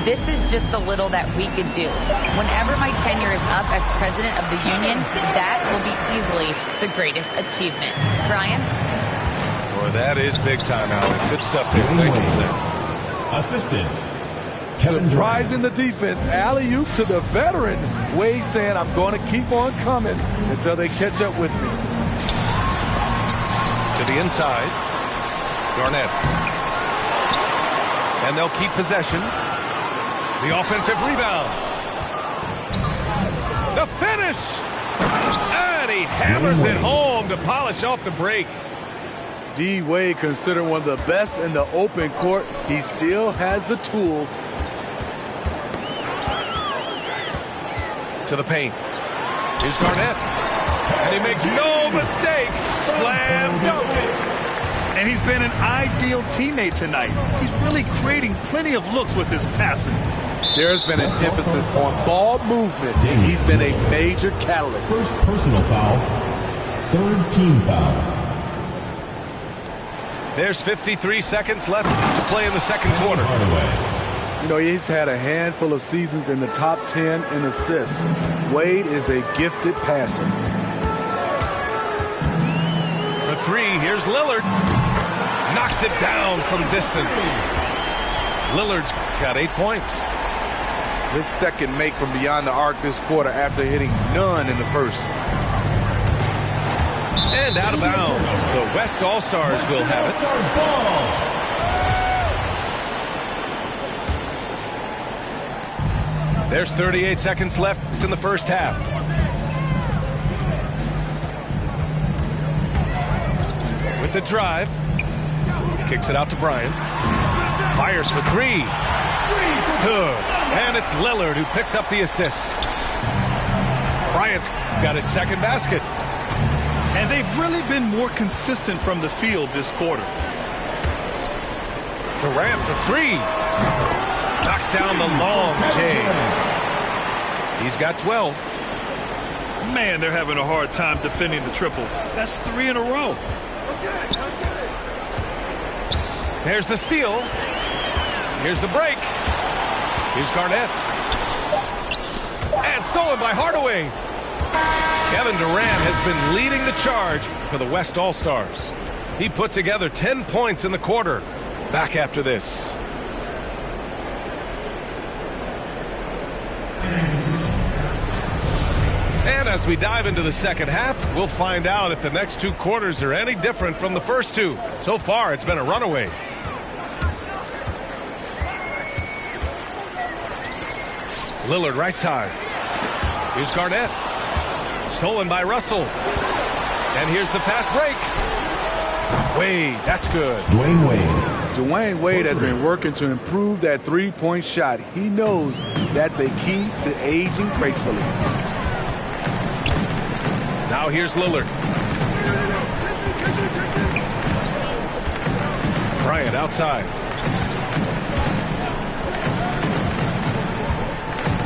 This is just the little that we could do. Whenever my tenure is up as president of the union, that will be easily the greatest achievement." Brian? Boy, that is big time, Allie. Good stuff there. Thank you for that. Assistant. Surprising the defense. Alley-oop to the veteran. Wade saying, I'm going to keep on coming until they catch up with me. To the inside. Garnett. And they'll keep possession. The offensive rebound. The finish. And he hammers it home to polish off the break. D. Wade, considered one of the best in the open court, he still has the tools. To the paint. Here's Garnett. And he makes no mistake. Slam dunk. And he's been an ideal teammate tonight. He's really creating plenty of looks with his passing. There's been an emphasis on ball movement, and he's been a major catalyst. First personal foul. Third team foul. There's 53 seconds left to play in the second quarter. You know, he's had a handful of seasons in the top 10 in assists. Wade is a gifted passer. For 3, here's Lillard. Knocks it down from distance. Lillard's got 8 points. His second make from beyond the arc this quarter after hitting none in the first. And out of bounds. The West All-Stars will have it. There's 38 seconds left in the first half. With the drive. Kicks it out to Bryant. Fires for 3. Good. And it's Lillard who picks up the assist. Bryant's got his second basket. And they've really been more consistent from the field this quarter. Durant for 3. Knocks down the long J. He's got 12. Man, they're having a hard time defending the triple. That's 3 in a row. There's the steal. Here's the break. Here's Garnett. And stolen by Hardaway. Kevin Durant has been leading the charge for the West All-Stars. He put together 10 points in the quarter. Back after this. And as we dive into the second half, we'll find out if the next 2 quarters are any different from the first 2. So far, it's been a runaway. Lillard right side. Here's Garnett. Stolen by Russell. And here's the fast break. Wade, that's good. Dwayne Wade has been working to improve that three-point shot. He knows that's a key to aging gracefully. Now here's Lillard. Bryant outside.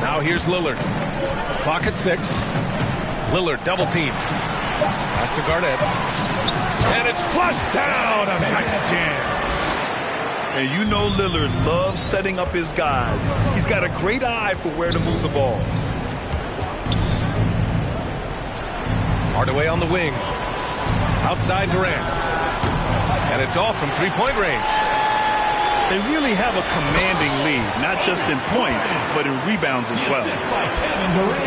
Now here's Lillard. Clock at 6. Lillard double team. Pass to Garnett. And it's flushed down. A nice jam. And you know Lillard loves setting up his guys. He's got a great eye for where to move the ball. Hardaway on the wing. Outside Durant. And it's off from three-point range. They really have a commanding lead, not just in points, but in rebounds as well.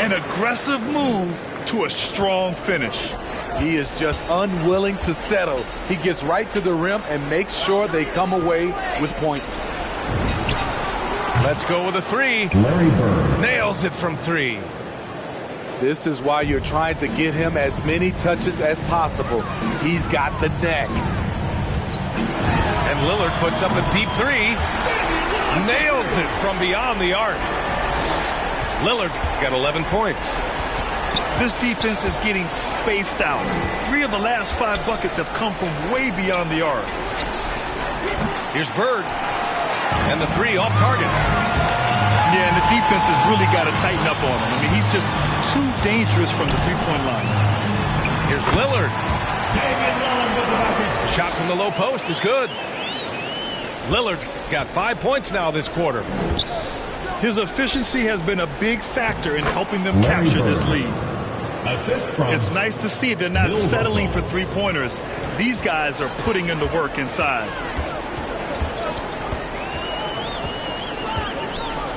An aggressive move to a strong finish. He is just unwilling to settle. He gets right to the rim and makes sure they come away with points. Let's go with a three. Larry Bird nails it from three. This is why you're trying to get him as many touches as possible. He's got the neck. And Lillard puts up a deep three. Nails it from beyond the arc. Lillard's got 11 points. This defense is getting spaced out. 3 of the last 5 buckets have come from way beyond the arc. Here's Bird. And the three off target. Yeah, and the defense has really got to tighten up on him. I mean, he's just too dangerous from the three-point line. Here's Lillard. The shot from the low post is good. Lillard's got 5 points now this quarter. His efficiency has been a big factor in helping them capture this lead. It's nice to see they're not settling for three-pointers. These guys are putting in the work inside.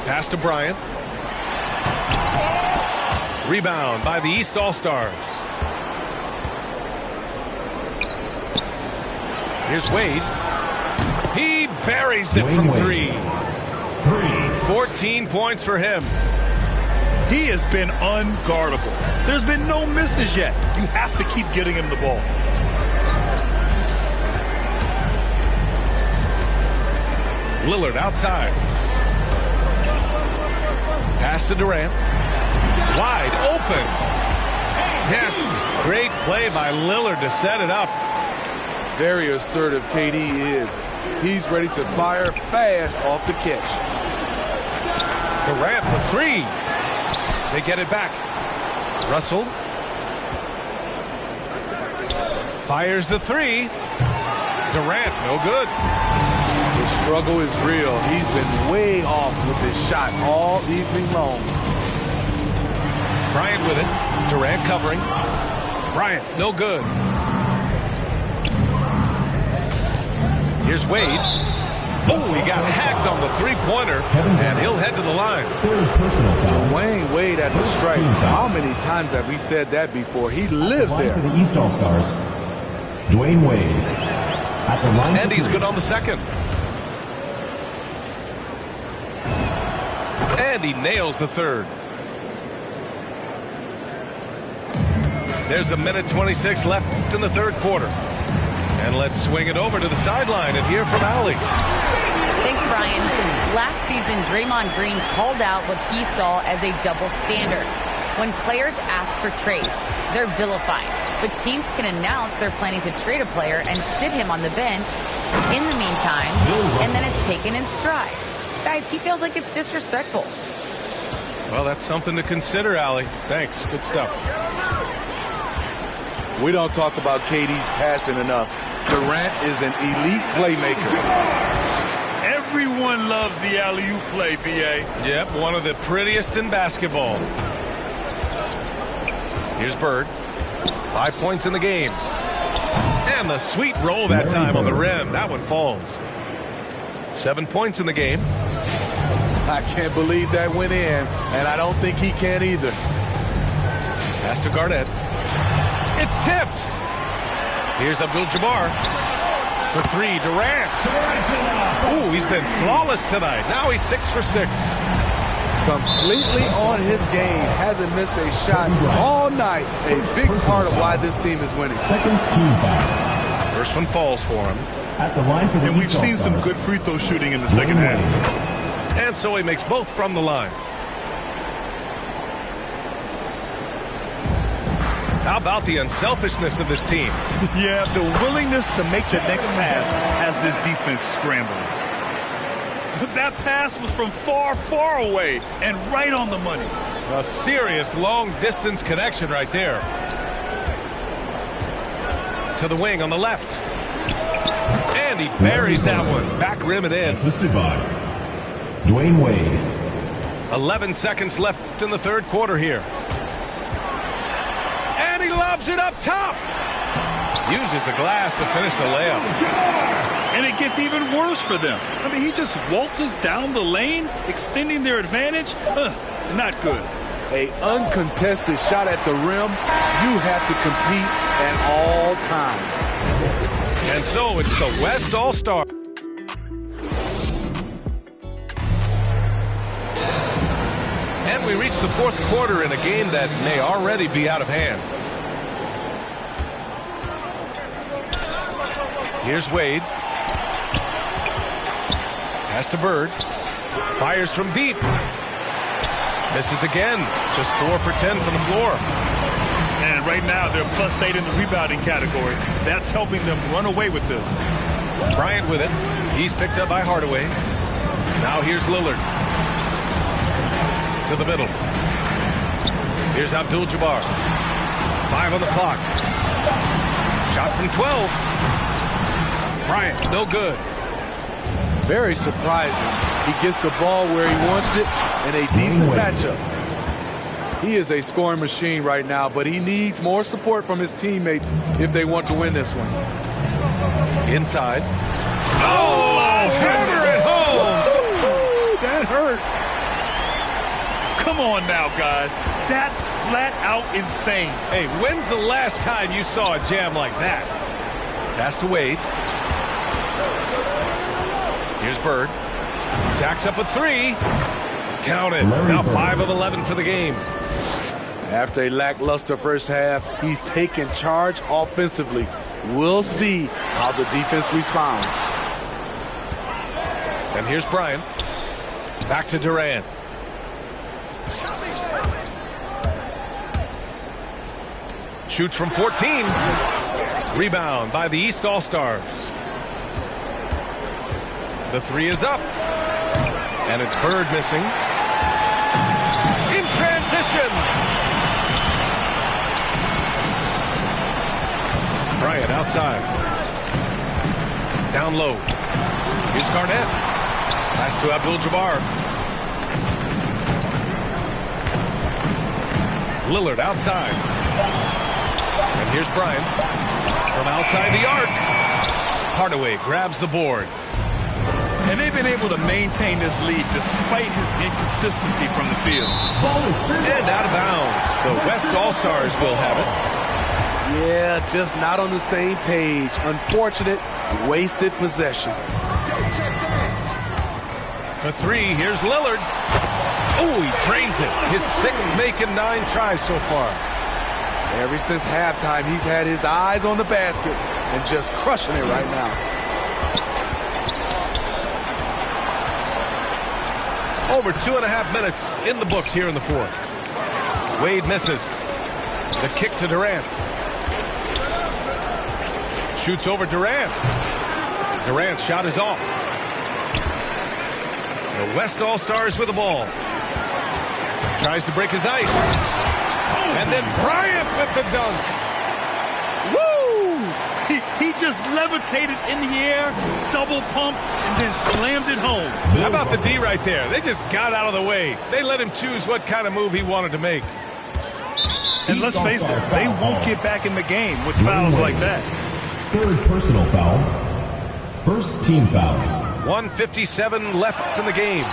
Pass to Bryant. Rebound by the East All-Stars. Here's Wade. He buries it from three. 14 points for him. He has been unguardable. There's been no misses yet. You have to keep getting him the ball. Lillard outside. Pass to Durant. Wide open. Yes, great play by Lillard to set it up. Very assertive KD is. He's ready to fire fast off the catch. Durant for three. They get it back. Russell fires the three. Durant, no good. The struggle is real. He's been way off with his shot all evening long. Bryant with it. Durant covering. Bryant, no good. Here's Wade. Oh, he got hacked on the three-pointer, and he'll head to the line. Dwayne Wade at the strike. How many times have we said that before? He lives there. For the East All-Stars, Dwayne Wade. At the line and he's good on the second. And he nails the third. There's a minute 26 left in the third quarter. And let's swing it over to the sideline and hear from Allie. Thanks, Brian. Last season, Draymond Green called out what he saw as a double standard. When players ask for trades, they're vilified. But teams can announce they're planning to trade a player and sit him on the bench in the meantime, and then it's taken in stride. Guys, he feels like it's disrespectful. Well, that's something to consider, Allie. Thanks. Good stuff. We don't talk about KD's passing enough. Durant is an elite playmaker. Everyone loves the alley-oop play, B.A. Yep, one of the prettiest in basketball. Here's Bird. 5 points in the game. And the sweet roll that time on the rim. That one falls. 7 points in the game. I can't believe that went in, and I don't think he can either. Pass to Garnett. It's tipped. Here's Abdul-Jabbar. For three, Durant. Ooh, he's been flawless tonight. Now he's 6 for 6. Completely on his game. Hasn't missed a shot all night. A big part of why this team is winning. Second team foul. First one falls for him. At the line for the And we've seen some good free throw shooting in the second half. And so he makes both from the line. How about the unselfishness of this team? Yeah, the willingness to make the next pass has this defense scrambling. That pass was from far, far away and right on the money. A serious long-distance connection right there. To the wing on the left. And he buries that one. Back rim and in. Assisted by Dwayne Wade. 11 seconds left in the third quarter here. And he lobs it up top. Uses the glass to finish the layup. And it gets even worse for them. I mean, he just waltzes down the lane, extending their advantage. Not good. an uncontested shot at the rim, you have to compete at all times. And so it's the West All-Star. And we reach the fourth quarter in a game that may already be out of hand. Here's Wade. Pass to Bird. Fires from deep. Misses again. Just 4 for 10 from the floor. And right now they're +8 in the rebounding category. That's helping them run away with this. Bryant with it. He's picked up by Hardaway. Now here's Lillard. To the middle. Here's Abdul-Jabbar. 5 on the clock. Shot from 12. Bryant, no good. Very surprising. He gets the ball where he wants it in a decent matchup. He is a scoring machine right now, but he needs more support from his teammates if they want to win this one. Inside. Oh, hammer it home. That hurt. Come on now, guys. That's flat out insane. Hey, when's the last time you saw a jam like that? Pass to Wade. Here's Bird. Jacks up a 3. Count it. Now 5 of 11 for the game. After a lackluster first half, he's taken charge offensively. We'll see how the defense responds. And here's Bryant. Back to Durant. Shoots from 14. Rebound by the East All-Stars. The 3 is up. And it's Bird missing. In transition. Bryant outside. Down low. Here's Garnett. Pass to Abdul-Jabbar. Lillard outside. And here's Bryant. From outside the arc. Hardaway grabs the board. And they've been able to maintain this lead despite his inconsistency from the field. Ball is turned and out of bounds. The West All-Stars will have it. Yeah, just not on the same page. Unfortunate, wasted possession. The 3, here's Lillard. Oh, he drains it. His 6th making 9 tries so far. Ever since halftime, he's had his eyes on the basket and just crushing it right now. Over 2.5 minutes in the books here in the fourth. Wade misses. The kick to Durant. Shoots over Durant. Durant's shot is off. The West All-Stars with the ball. Tries to break his ice. And then Bryant with the dunk. Woo! He just levitated in the air, double pump, and then slammed it home. How about the D right there? They just got out of the way. They let him choose what kind of move he wanted to make. And let's face it, they won't get back in the game with fouls like that. 3rd personal foul. 1st team foul. 1:57 left in the game.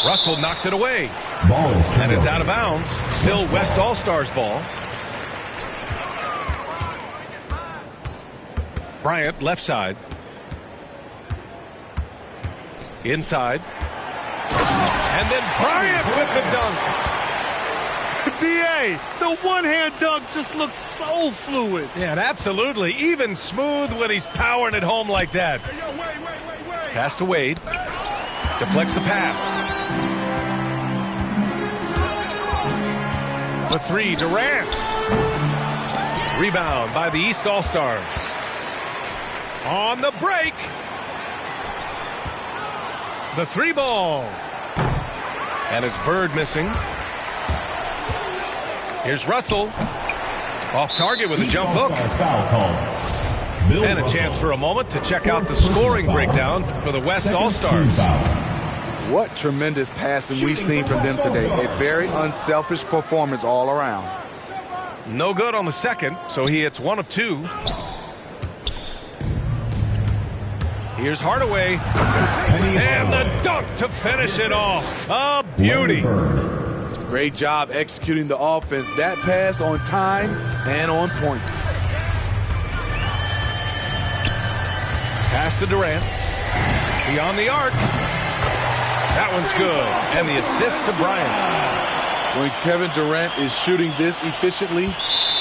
Russell knocks it away. Ball is turned and it's over. out of bounds. Still West All-Stars ball. Bryant left side. Inside. And then Bryant with the dunk. B.A., the one-hand dunk just looks so fluid. Yeah, and absolutely. Even smooth when he's powering it home like that. Pass to Wade. Deflects the pass. The 3, Durant. Rebound by the East All-Stars. On the break. The 3 ball. And it's Bird missing. Here's Russell. Off target with a jump hook. And a chance for a moment to check out the scoring breakdown for the West All-Stars. What tremendous passing we've seen from them today. A very unselfish performance all around. No good on the second, so he hits 1 of 2. Here's Hardaway. And the dunk to finish it off. A beauty. Great job executing the offense. That pass on time and on point. Pass to Durant. Beyond the arc. That one's good. And the assist to Bryant. When Kevin Durant is shooting this efficiently,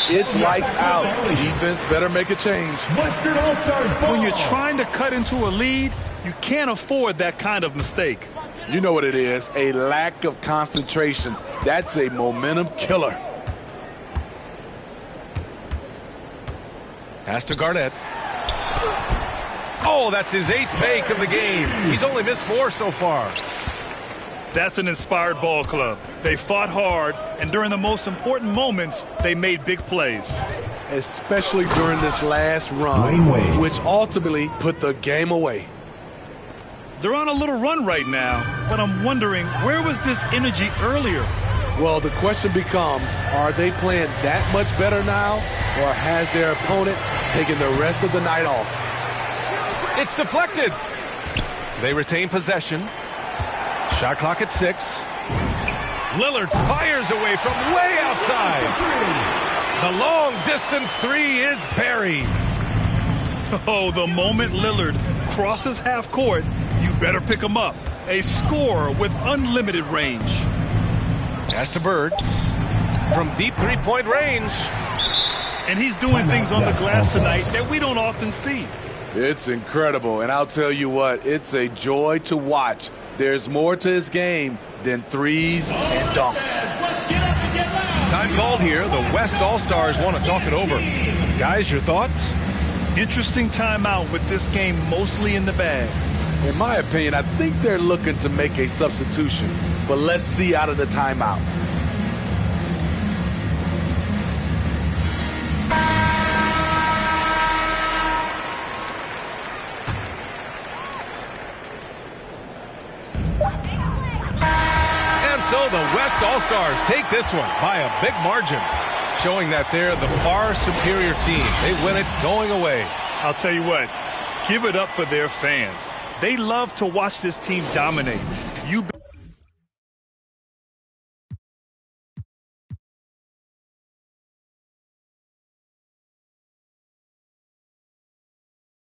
it's lights out. Defense better make a change. When you're trying to cut into a lead, you can't afford that kind of mistake. You know what it is, a lack of concentration. That's a momentum killer. Pass to Garnett. Oh, that's his 8th make of the game. He's only missed 4 so far. That's an inspired ball club. They fought hard, and during the most important moments, they made big plays. Especially during this last run, which ultimately put the game away. They're on a little run right now, but I'm wondering, where was this energy earlier? Well, the question becomes, are they playing that much better now, or has their opponent taken the rest of the night off? It's deflected. They retain possession. Shot clock at 6. Lillard fires away from way outside. The long distance 3 is buried. Oh, the moment Lillard crosses half court, you better pick him up. A scorer with unlimited range. Pass to Bird. From deep three-point range. And he's doing things on the glass tonight that we don't often see. It's incredible, and I'll tell you what, it's a joy to watch. There's more to his game than threes and dunks. Time called here. The West All-Stars want to talk it over. Guys, your thoughts? Interesting timeout with this game mostly in the bag. In my opinion, I think they're looking to make a substitution, but let's see out of the timeout. So the West All-Stars take this one by a big margin, showing that they're the far superior team. They win it going away. I'll tell you what, give it up for their fans. They love to watch this team dominate. You